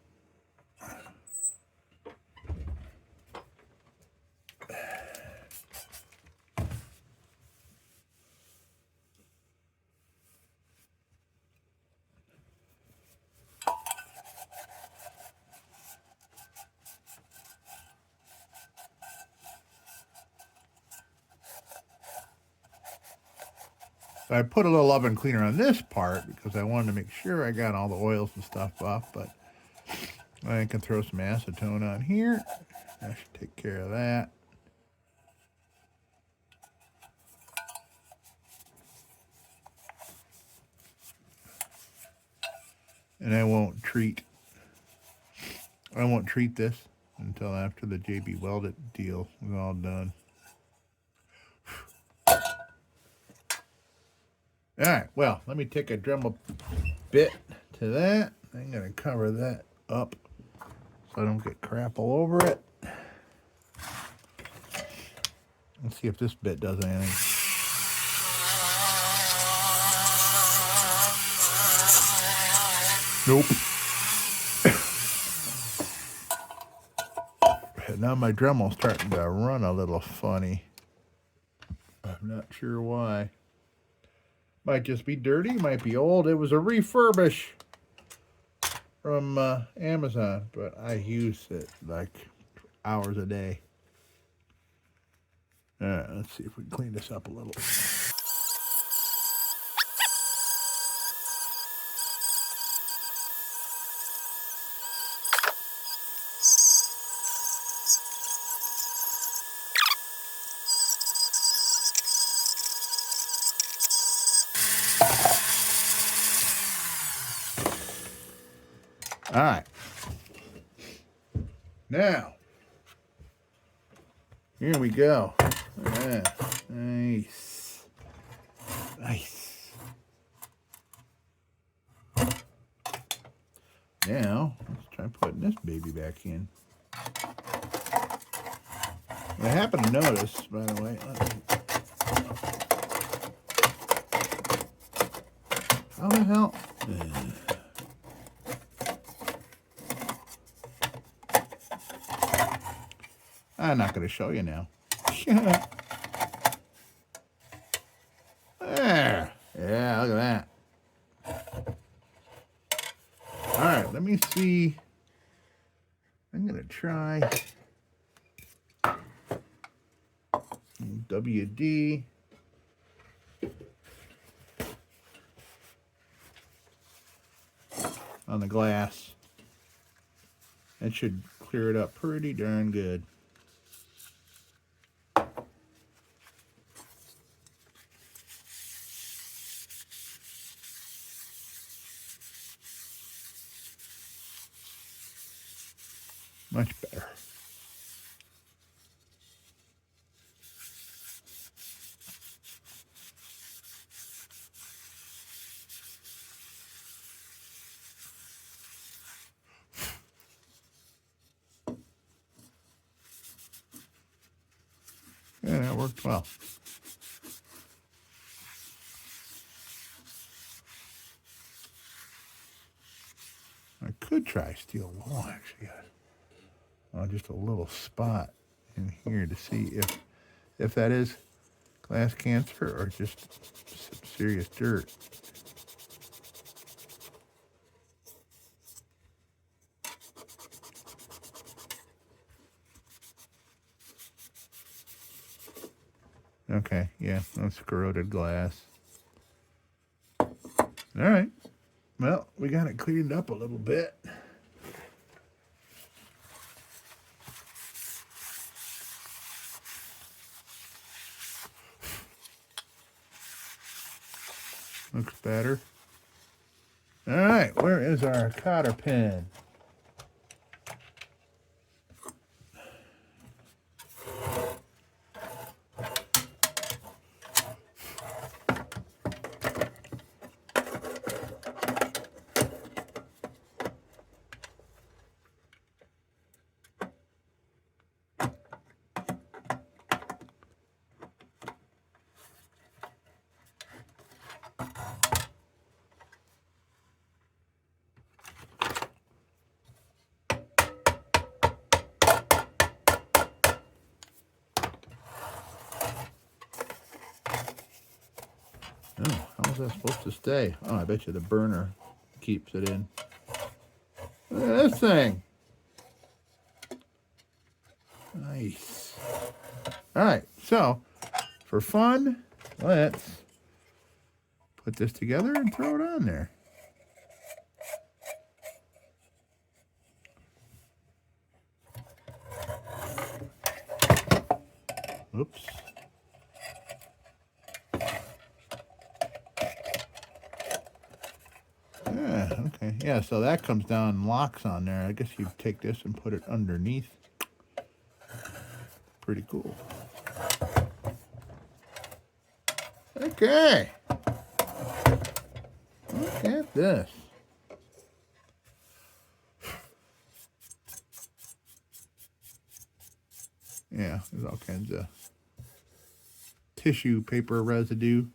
I put a little oven cleaner on this part because I wanted to make sure I got all the oils and stuff off, but I can throw some acetone on here. That should take care of that. And I won't treat this until after the JB Welded deal is all done. All right, well, let me take a Dremel bit to that. I'm going to cover that up so I don't get crap all over it. Let's see if this bit does anything. Nope. Now my Dremel's starting to run a little funny. I'm not sure why. Might just be dirty, might be old. It was a refurbish from Amazon, but I use it like hours a day. All right, let's see if we can clean this up a little. All right. Now, here we go. Yeah, nice. Nice. Now, let's try putting this baby back in. I happen to notice, by the way, how the hell? I'm not going to show you now. There. Yeah, look at that. All right, let me see. I'm going to try WD. On the glass. That should clear it up pretty darn good. Much better. Yeah, that worked well. I could try steel wool, actually. Just a little spot in here to see if that is glass cancer or just some serious dirt. Okay, yeah, that's corroded glass. All right, well, we got it cleaned up a little bit. Looks better. All right, where is our cotter pin? Oh, how's that supposed to stay? Oh, I bet you the burner keeps it in. Look at this thing. Nice. All right, so for fun, let's put this together and throw it on there. Oops. Yeah, okay. Yeah, so that comes down and locks on there. I guess you take this and put it underneath. Pretty cool. Okay. Look at this. Yeah, there's all kinds of tissue paper residue.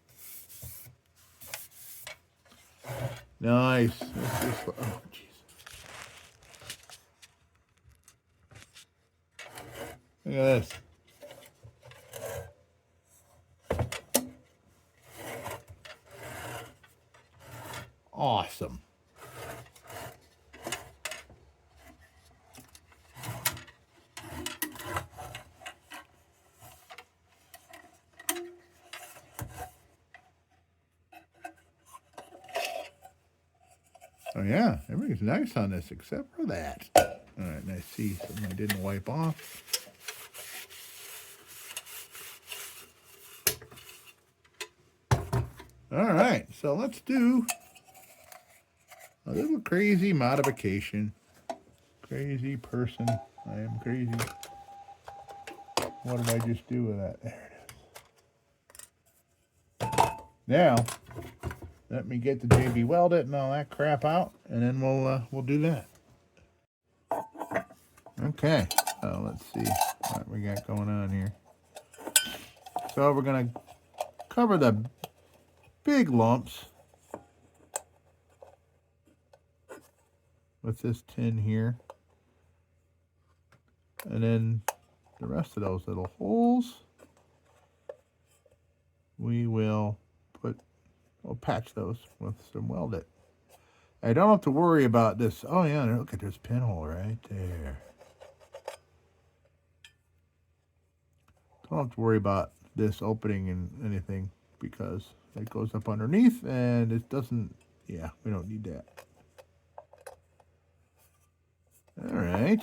Nice. Oh, jeez. Look at this. Awesome. Oh yeah, everything's nice on this except for that. All right, and I see something I didn't wipe off. All right, so let's do a little crazy modification. Crazy person. I am crazy. What did I just do with that? There it is. Now, let me get the JB weld it and all that crap out, and then we'll do that. Okay, so let's see what we got going on here. So we're gonna cover the big lumps with this tin here, and then the rest of those little holes we'll patch those with some weld it. I don't have to worry about this. Oh yeah, look at this pinhole right there. Don't have to worry about this opening and anything because it goes up underneath and it doesn't, yeah, we don't need that. All right.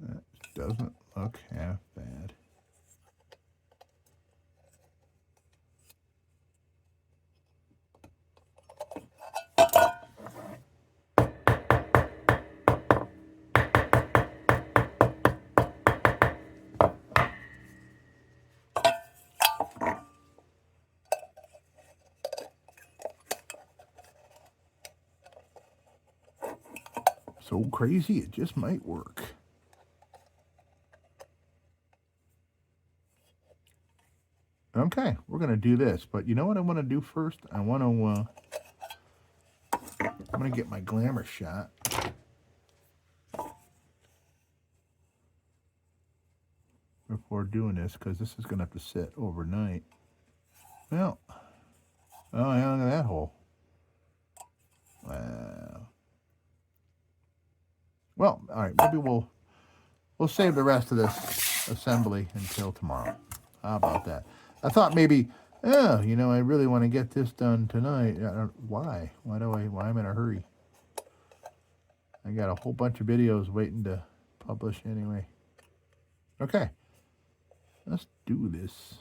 That doesn't look half bad. So crazy, it just might work. Okay, we're gonna do this, but you know what I want to do first? I want to. I'm gonna get my glamour shot. Before doing this, because this is gonna have to sit overnight. Well, oh yeah, look at that hole. Well, all right, maybe we'll save the rest of this assembly until tomorrow. How about that? I thought maybe, oh, you know, I really want to get this done tonight. Why? Why I'm in a hurry? I got a whole bunch of videos waiting to publish anyway. Okay, let's do this.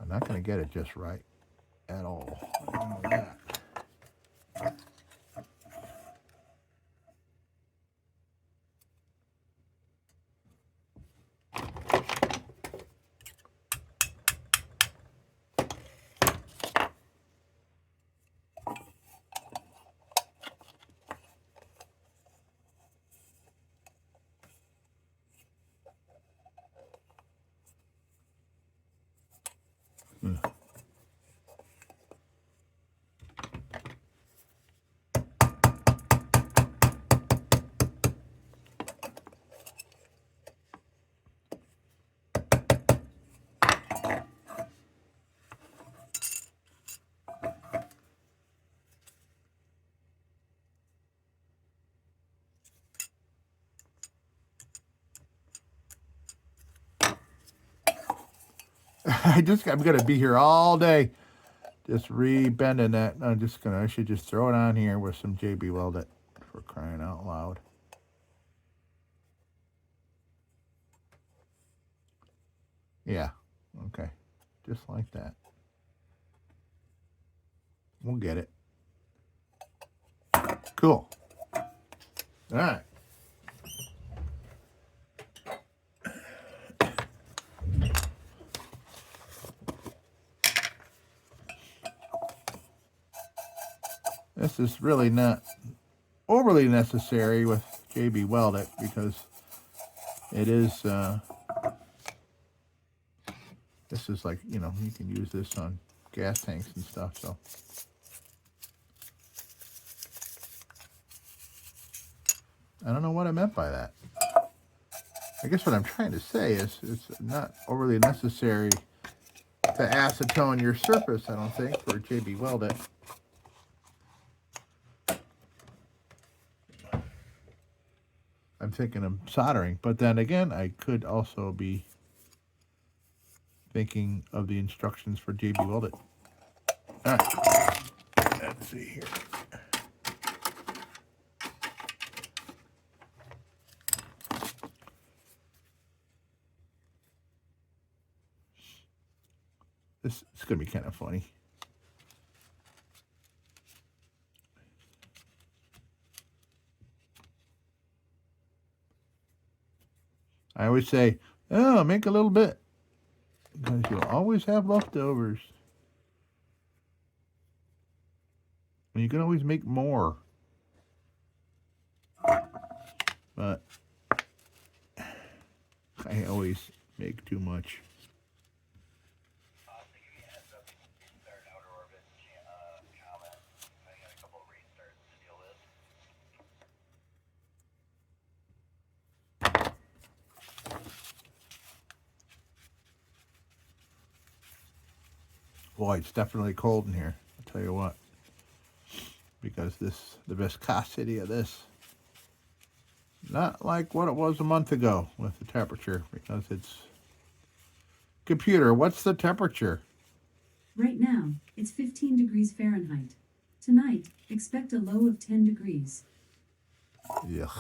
I'm not going to get it just right at all. I know that. I'm gonna be here all day, just re-bending that. I should just throw it on here with some JB Weld it, for crying out loud. Yeah, okay, just like that. We'll get it. Cool. All right. This is really not overly necessary with JB Weld it because it is, this is like, you know, you can use this on gas tanks and stuff, so. I don't know what I meant by that. I guess what I'm trying to say is it's not overly necessary to acetone your surface, I don't think, for JB Weld it. I'm thinking of soldering, but then again, I could also be thinking of the instructions for JB Weld it. All right, let's see here. This is going to be kind of funny. I always say, oh, make a little bit, because you'll always have leftovers. And you can always make more. But I always make too much. Boy, it's definitely cold in here, I'll tell you what. Because the viscosity of this, not like what it was a month ago with the temperature, because it's... Computer, what's the temperature? Right now, it's 15 degrees Fahrenheit. Tonight, expect a low of 10 degrees. Yuck.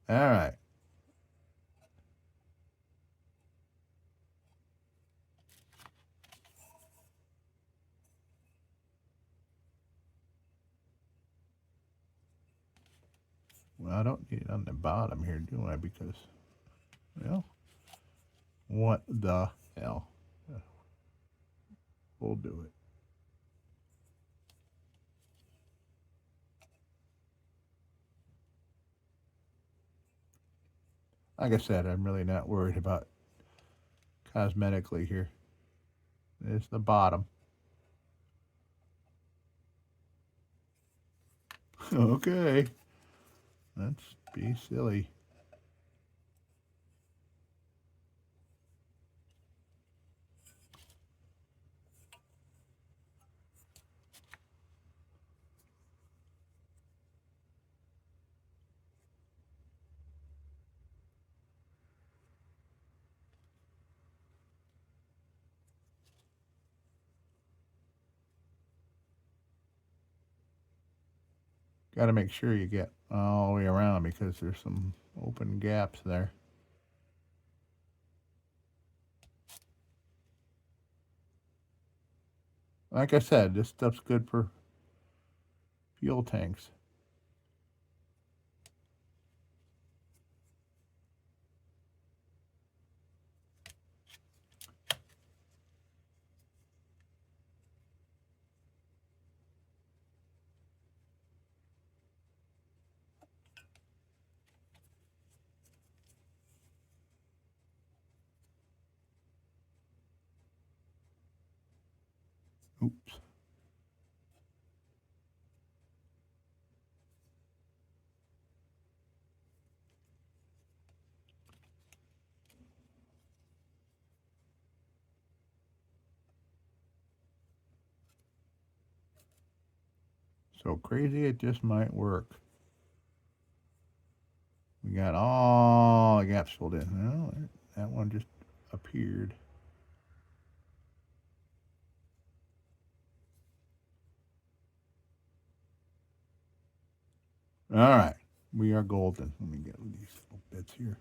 All right. Well, I don't need it on the bottom here, do I? Because, well, what the hell? We'll do it. Like I said, I'm really not worried about cosmetically here. It's the bottom. Okay. let's be silly. Got to make sure you get all the way around because there's some open gaps there. Like I said, this stuff's good for fuel tanks. Oops. So crazy it just might work. We got all the gaps filled in. Well, that one just appeared. All right, we are golden. Let me get these little bits here.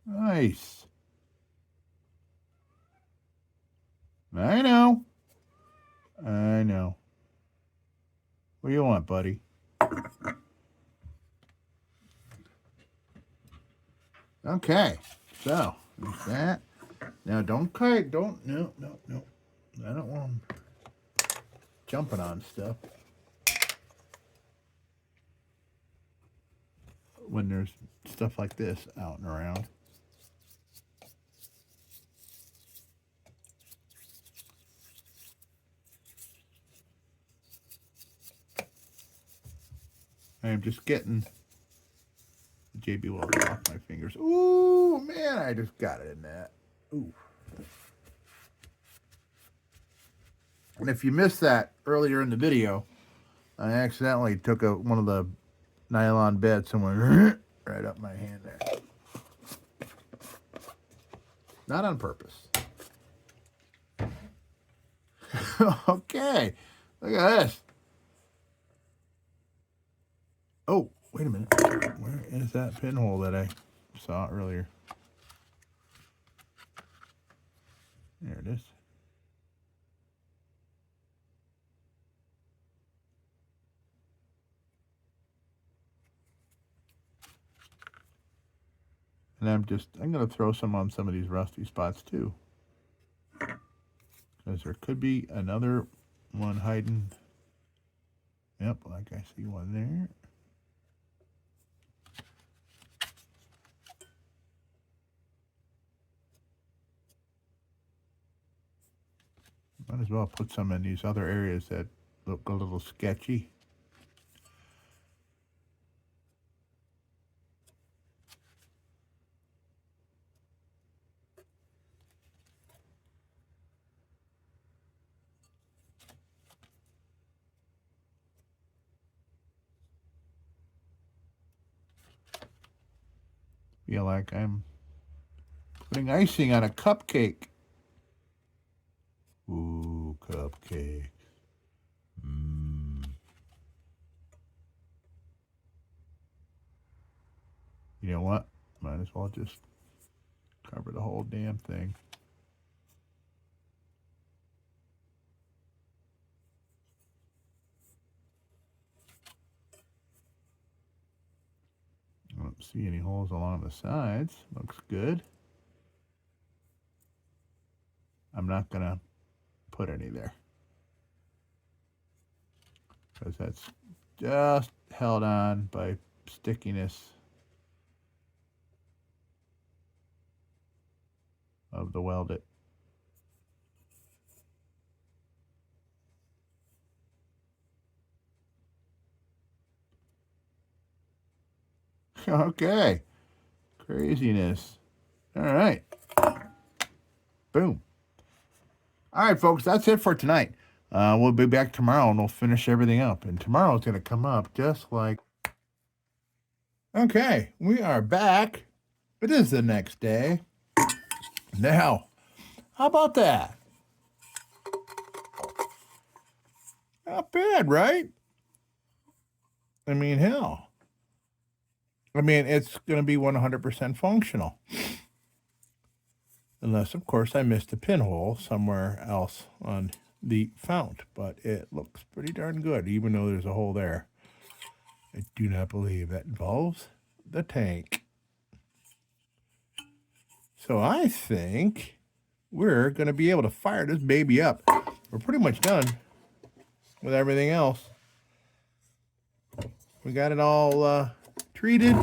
Nice. I know. I know. What do you want, buddy? Okay, so there's that. Now don't kite. Don't. No. I don't want them jumping on stuff when there's stuff like this out and around. I am just getting the JB Weld off my fingers. Ooh, man, I just got it in that. Ooh. And if you missed that earlier in the video, I accidentally took one of the nylon beds and went right up my hand there. Not on purpose. Okay, look at this. Oh, wait a minute. Where is that pinhole that I saw earlier? There it is. And I'm going to throw some on some of these rusty spots too. Because there could be another one hiding. Yep, like I see one there. Might as well put some in these other areas that look a little sketchy. Feel like I'm putting icing on a cupcake. Ooh, cupcake. You know what? Might as well just cover the whole damn thing. I don't see any holes along the sides. Looks good. I'm not going to put any there, because that's just held on by stickiness of the welded Okay. Craziness. All right. Boom. All right, folks, that's it for tonight. We'll be back tomorrow and we'll finish everything up. And tomorrow's going to come up just like... Okay, we are back. It is the next day. Now, how about that? Not bad, right? I mean, hell. I mean, it's going to be 100% functional. Unless, of course, I missed a pinhole somewhere else on the fount. But it looks pretty darn good, even though there's a hole there. I do not believe that involves the tank. So I think we're going to be able to fire this baby up. We're pretty much done with everything else. We got it all treated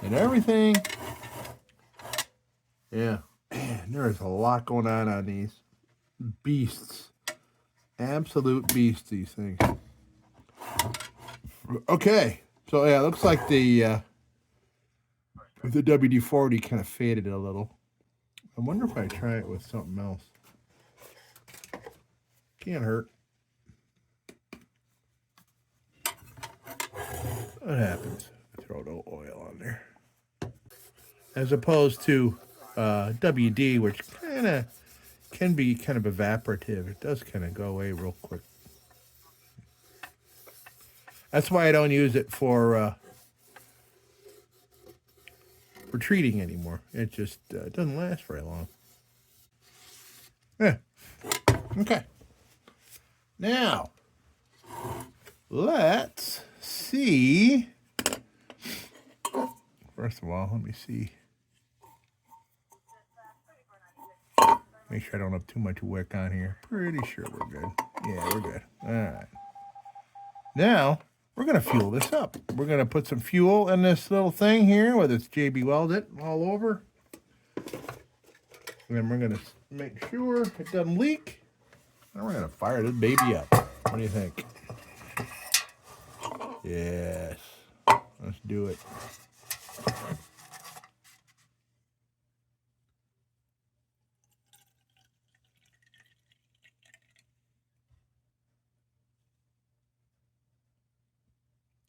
and everything. Yeah, man, there is a lot going on these beasts. Absolute beasts, these things. Okay, so yeah, it looks like the WD-40 kind of faded a little. I wonder if I try it with something else. Can't hurt. What happens? Throw no oil on there. As opposed to WD, which kind of can be kind of evaporative. It does kind of go away real quick. That's why I don't use it for treating anymore. It just doesn't last very long. Yeah. Okay. Now, let's see. First of all, let me see. Make sure I don't have too much wick on here. Pretty sure we're good. Yeah, we're good. All right. Now, we're going to fuel this up. We're going to put some fuel in this little thing here, whether it's JB Welded all over. And then we're going to make sure it doesn't leak. And we're going to fire this baby up. What do you think? Yes. Let's do it.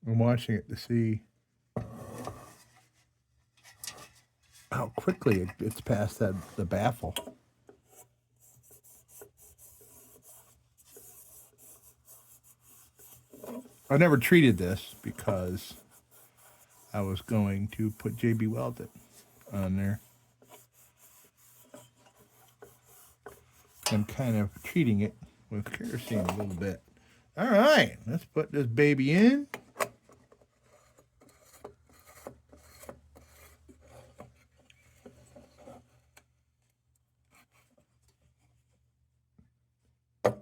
I'm watching it to see how quickly it's past the baffle. I never treated this because I was going to put JB Welded on there. I'm kind of treating it with kerosene a little bit. All right, let's put this baby in.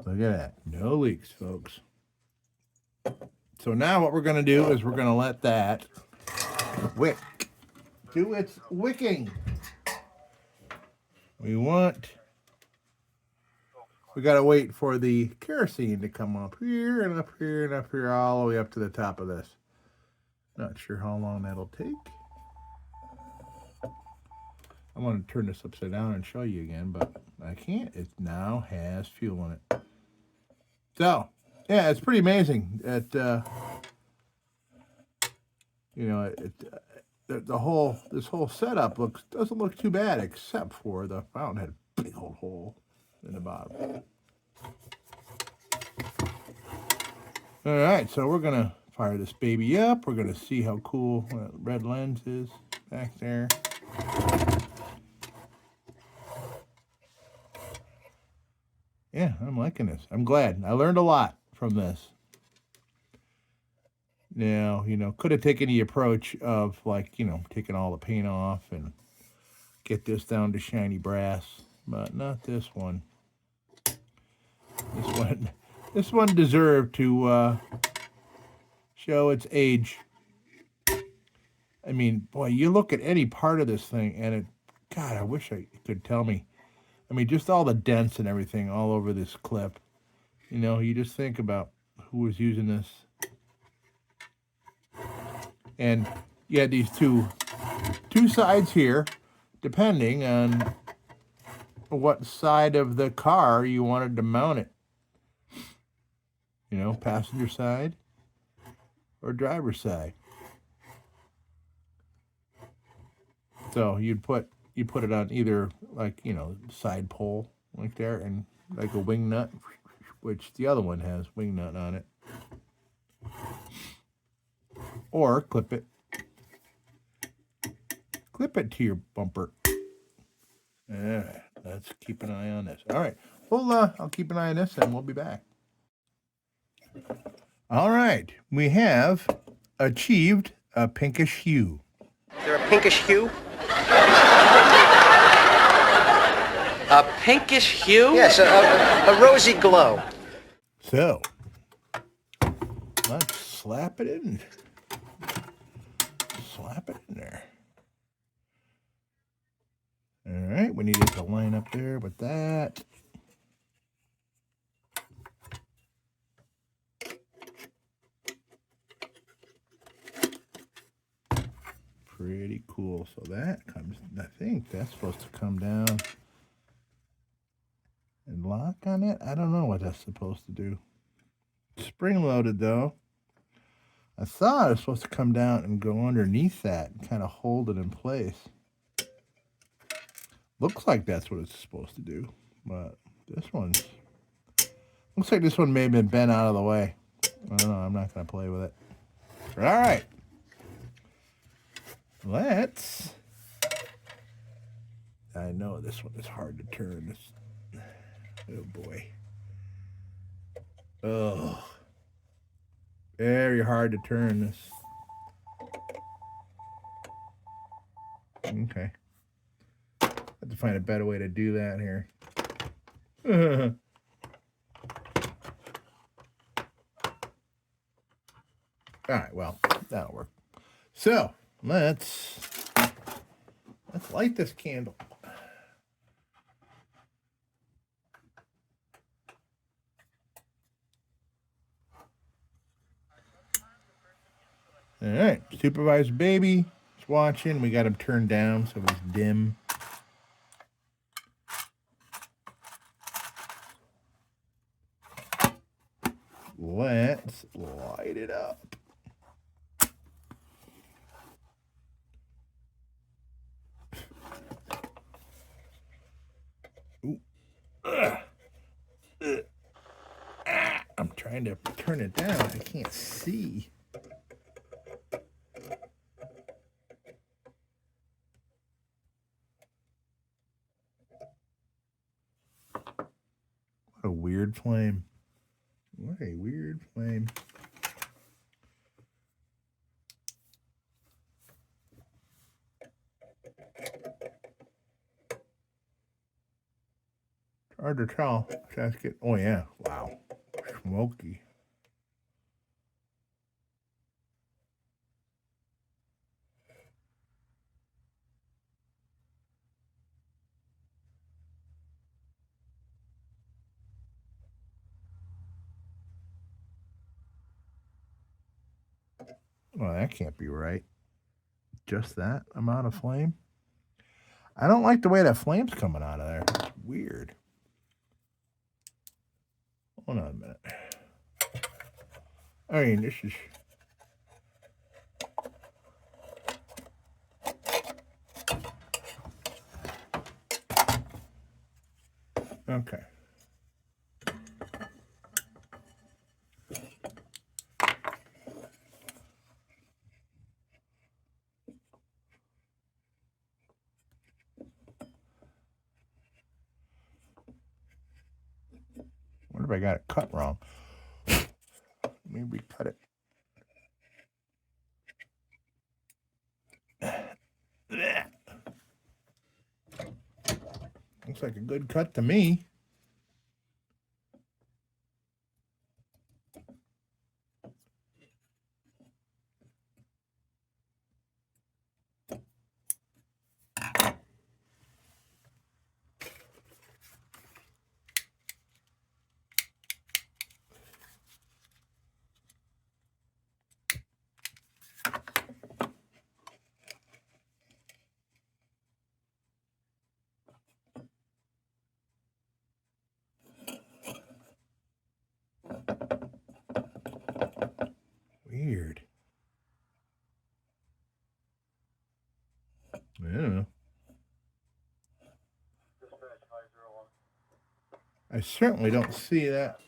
Look at that. No leaks, folks. So now what we're going to do is we're going to let that wick do its wicking. We got to wait for the kerosene to come up here and up here and up here all the way up to the top of this. Not sure how long that'll take. I want to turn this upside down and show you again, but I can't. It now has fuel in it. So, yeah, it's pretty amazing that, you know, this whole setup doesn't look too bad, except for the fountain had a big old hole in the bottom. All right, so we're gonna fire this baby up. We're gonna see how cool that red lens is back there. Yeah, I'm liking this. I'm glad. I learned a lot from this. Now, you know, could have taken the approach of, like, you know, taking all the paint off and get this down to shiny brass, but not this one. This one deserved to show its age. I mean, boy, you look at any part of this thing and it, God, I wish I could tell me. I mean, just all the dents and everything all over this clip. You know, you just think about who was using this. And you had these two sides here, depending on what side of the car you wanted to mount it. You know, passenger side or driver's side. So you put it on either, like, you know, side pole like there, and like a wing nut, which the other one has wing nut on it, or clip it to your bumper. Let's keep an eye on this. All right, well, I'll keep an eye on this, and we'll be back. All right, we have achieved a pinkish hue. Is there a pinkish hue? A pinkish hue? Yes, a rosy glow. So, let's slap it in. Slap it in there. All right, we need it to line up there with that. Pretty cool. So that comes, I think that's supposed to come down and lock on it. I don't know what that's supposed to do. Spring loaded though. I thought it was supposed to come down and go underneath that and kind of hold it in place. Looks like that's what it's supposed to do, but this one looks like this one may have been bent out of the way. I don't know. I'm not going to play with it. All right. Let's. I know this one is hard to turn. This. Oh boy. Oh. Very hard to turn this. Okay. Have to find a better way to do that here. All right, well, that'll work. So let's light this candle. All right, supervised baby is watching. We got him turned down so it's dim. Let's light it up. Ooh. I'm trying to turn it down. I can't see. What a weird flame. What a weird flame. Hard to tell. Oh yeah, wow, smoky. Well, that can't be right. Just that amount of flame? I don't like the way that flame's coming out of there. It's weird. Hold on a minute. I mean, this is... Okay. What if I got it cut wrong? Maybe cut it. Looks like a good cut to me. I certainly don't see that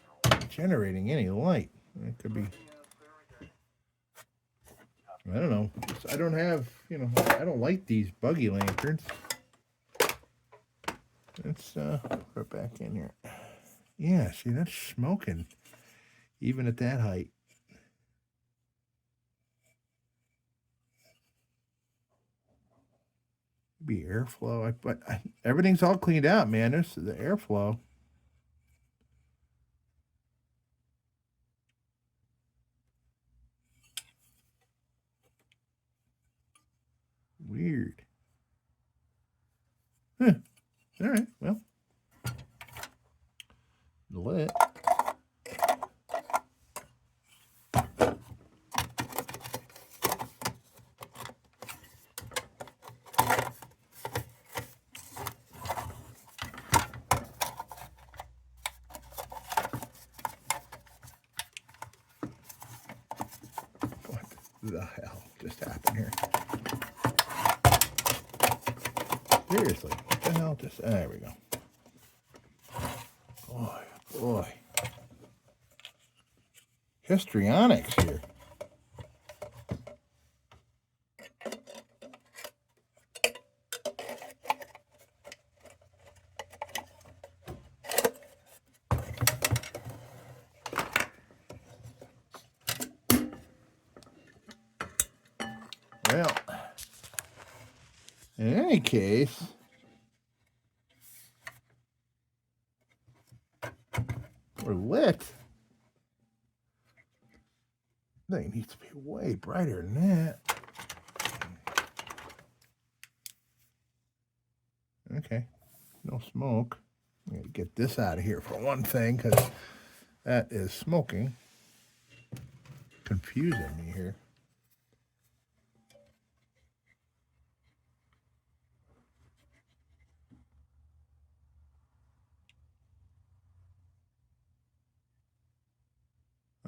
generating any light. It could be, I don't know. I don't have, you know, I don't like these buggy lanterns. Let's put it back in here. Yeah, see, that's smoking, even at that height. Be airflow, but everything's all cleaned out, man. There's the airflow. Weird. Huh. All right, well, lit. What the hell just happened here? Seriously, what the hell just, there we go. Boy, boy. Histrionics here. Well, in any case, we're lit. Thing needs to be way brighter than that. Okay, no smoke. I'm gonna get this out of here for one thing, because that is smoking. Confusing me here.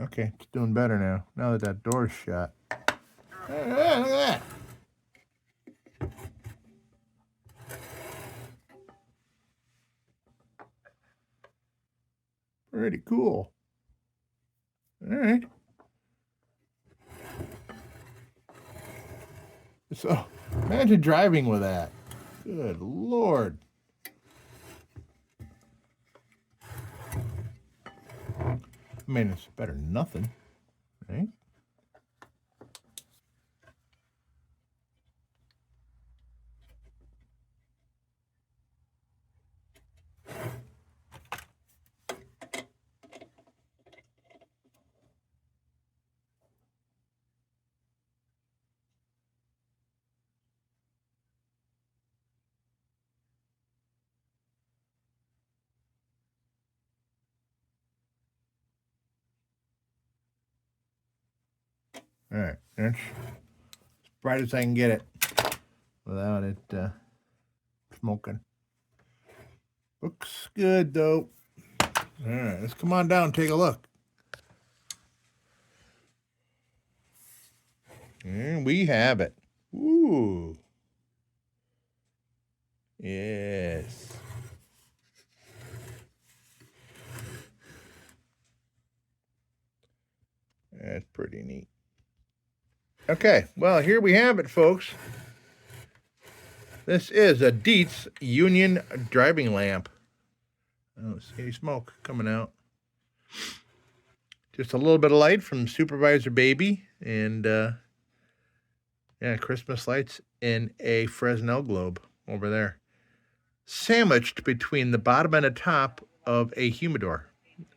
Okay, it's doing better now. Now that that door's shut. Look at that. Pretty cool. All right. So, imagine driving with that. Good Lord. I mean, it's better than nothing, right? All right, that's as bright as I can get it without it smoking. Looks good, though. All right, let's come on down and take a look. And we have it. Ooh. Yes. That's pretty neat. Okay, well, here we have it, folks. This is a DIETZ Union driving lamp. I don't see any smoke coming out. Just a little bit of light from Supervisor Baby, and yeah, Christmas lights in a Fresnel globe over there, sandwiched between the bottom and the top of a humidor,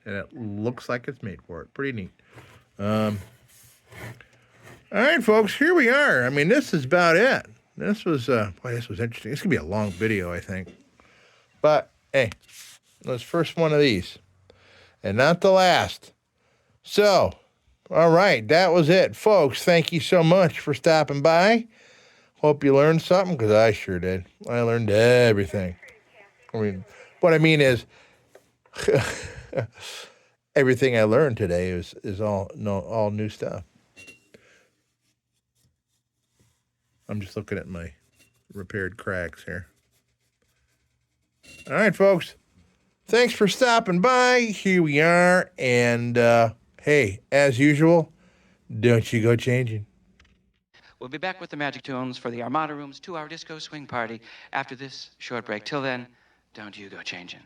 and it looks like it's made for it. Pretty neat. All right, folks, here we are. I mean, this is about it. This was, boy, this was interesting. This could be a long video, I think. But, hey, let's first one of these. And not the last. So, all right, that was it. Folks, thank you so much for stopping by. Hope you learned something, because I sure did. I learned everything. I mean, what I mean is, everything I learned today is all new stuff. I'm just looking at my repaired cracks here. All right, folks. Thanks for stopping by. Here we are. And, hey, as usual, don't you go changing. We'll be back with the Magic Tunes for the Armada Room's 2-hour disco swing party after this short break. Till then, don't you go changing.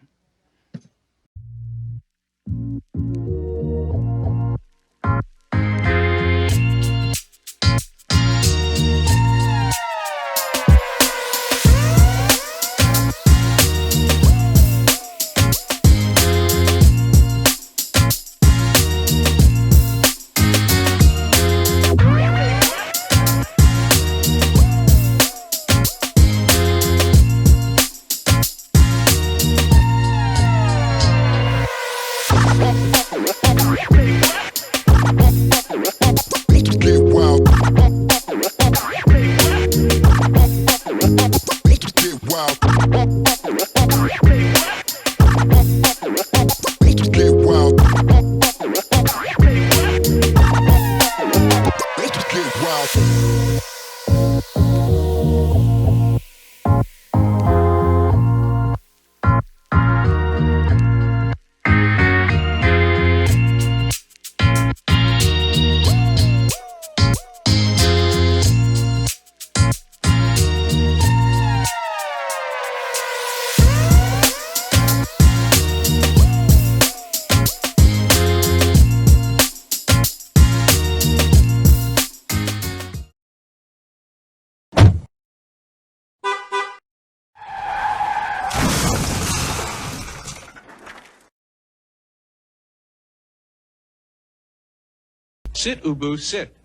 Sit, Ubu, sit.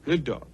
Good dog.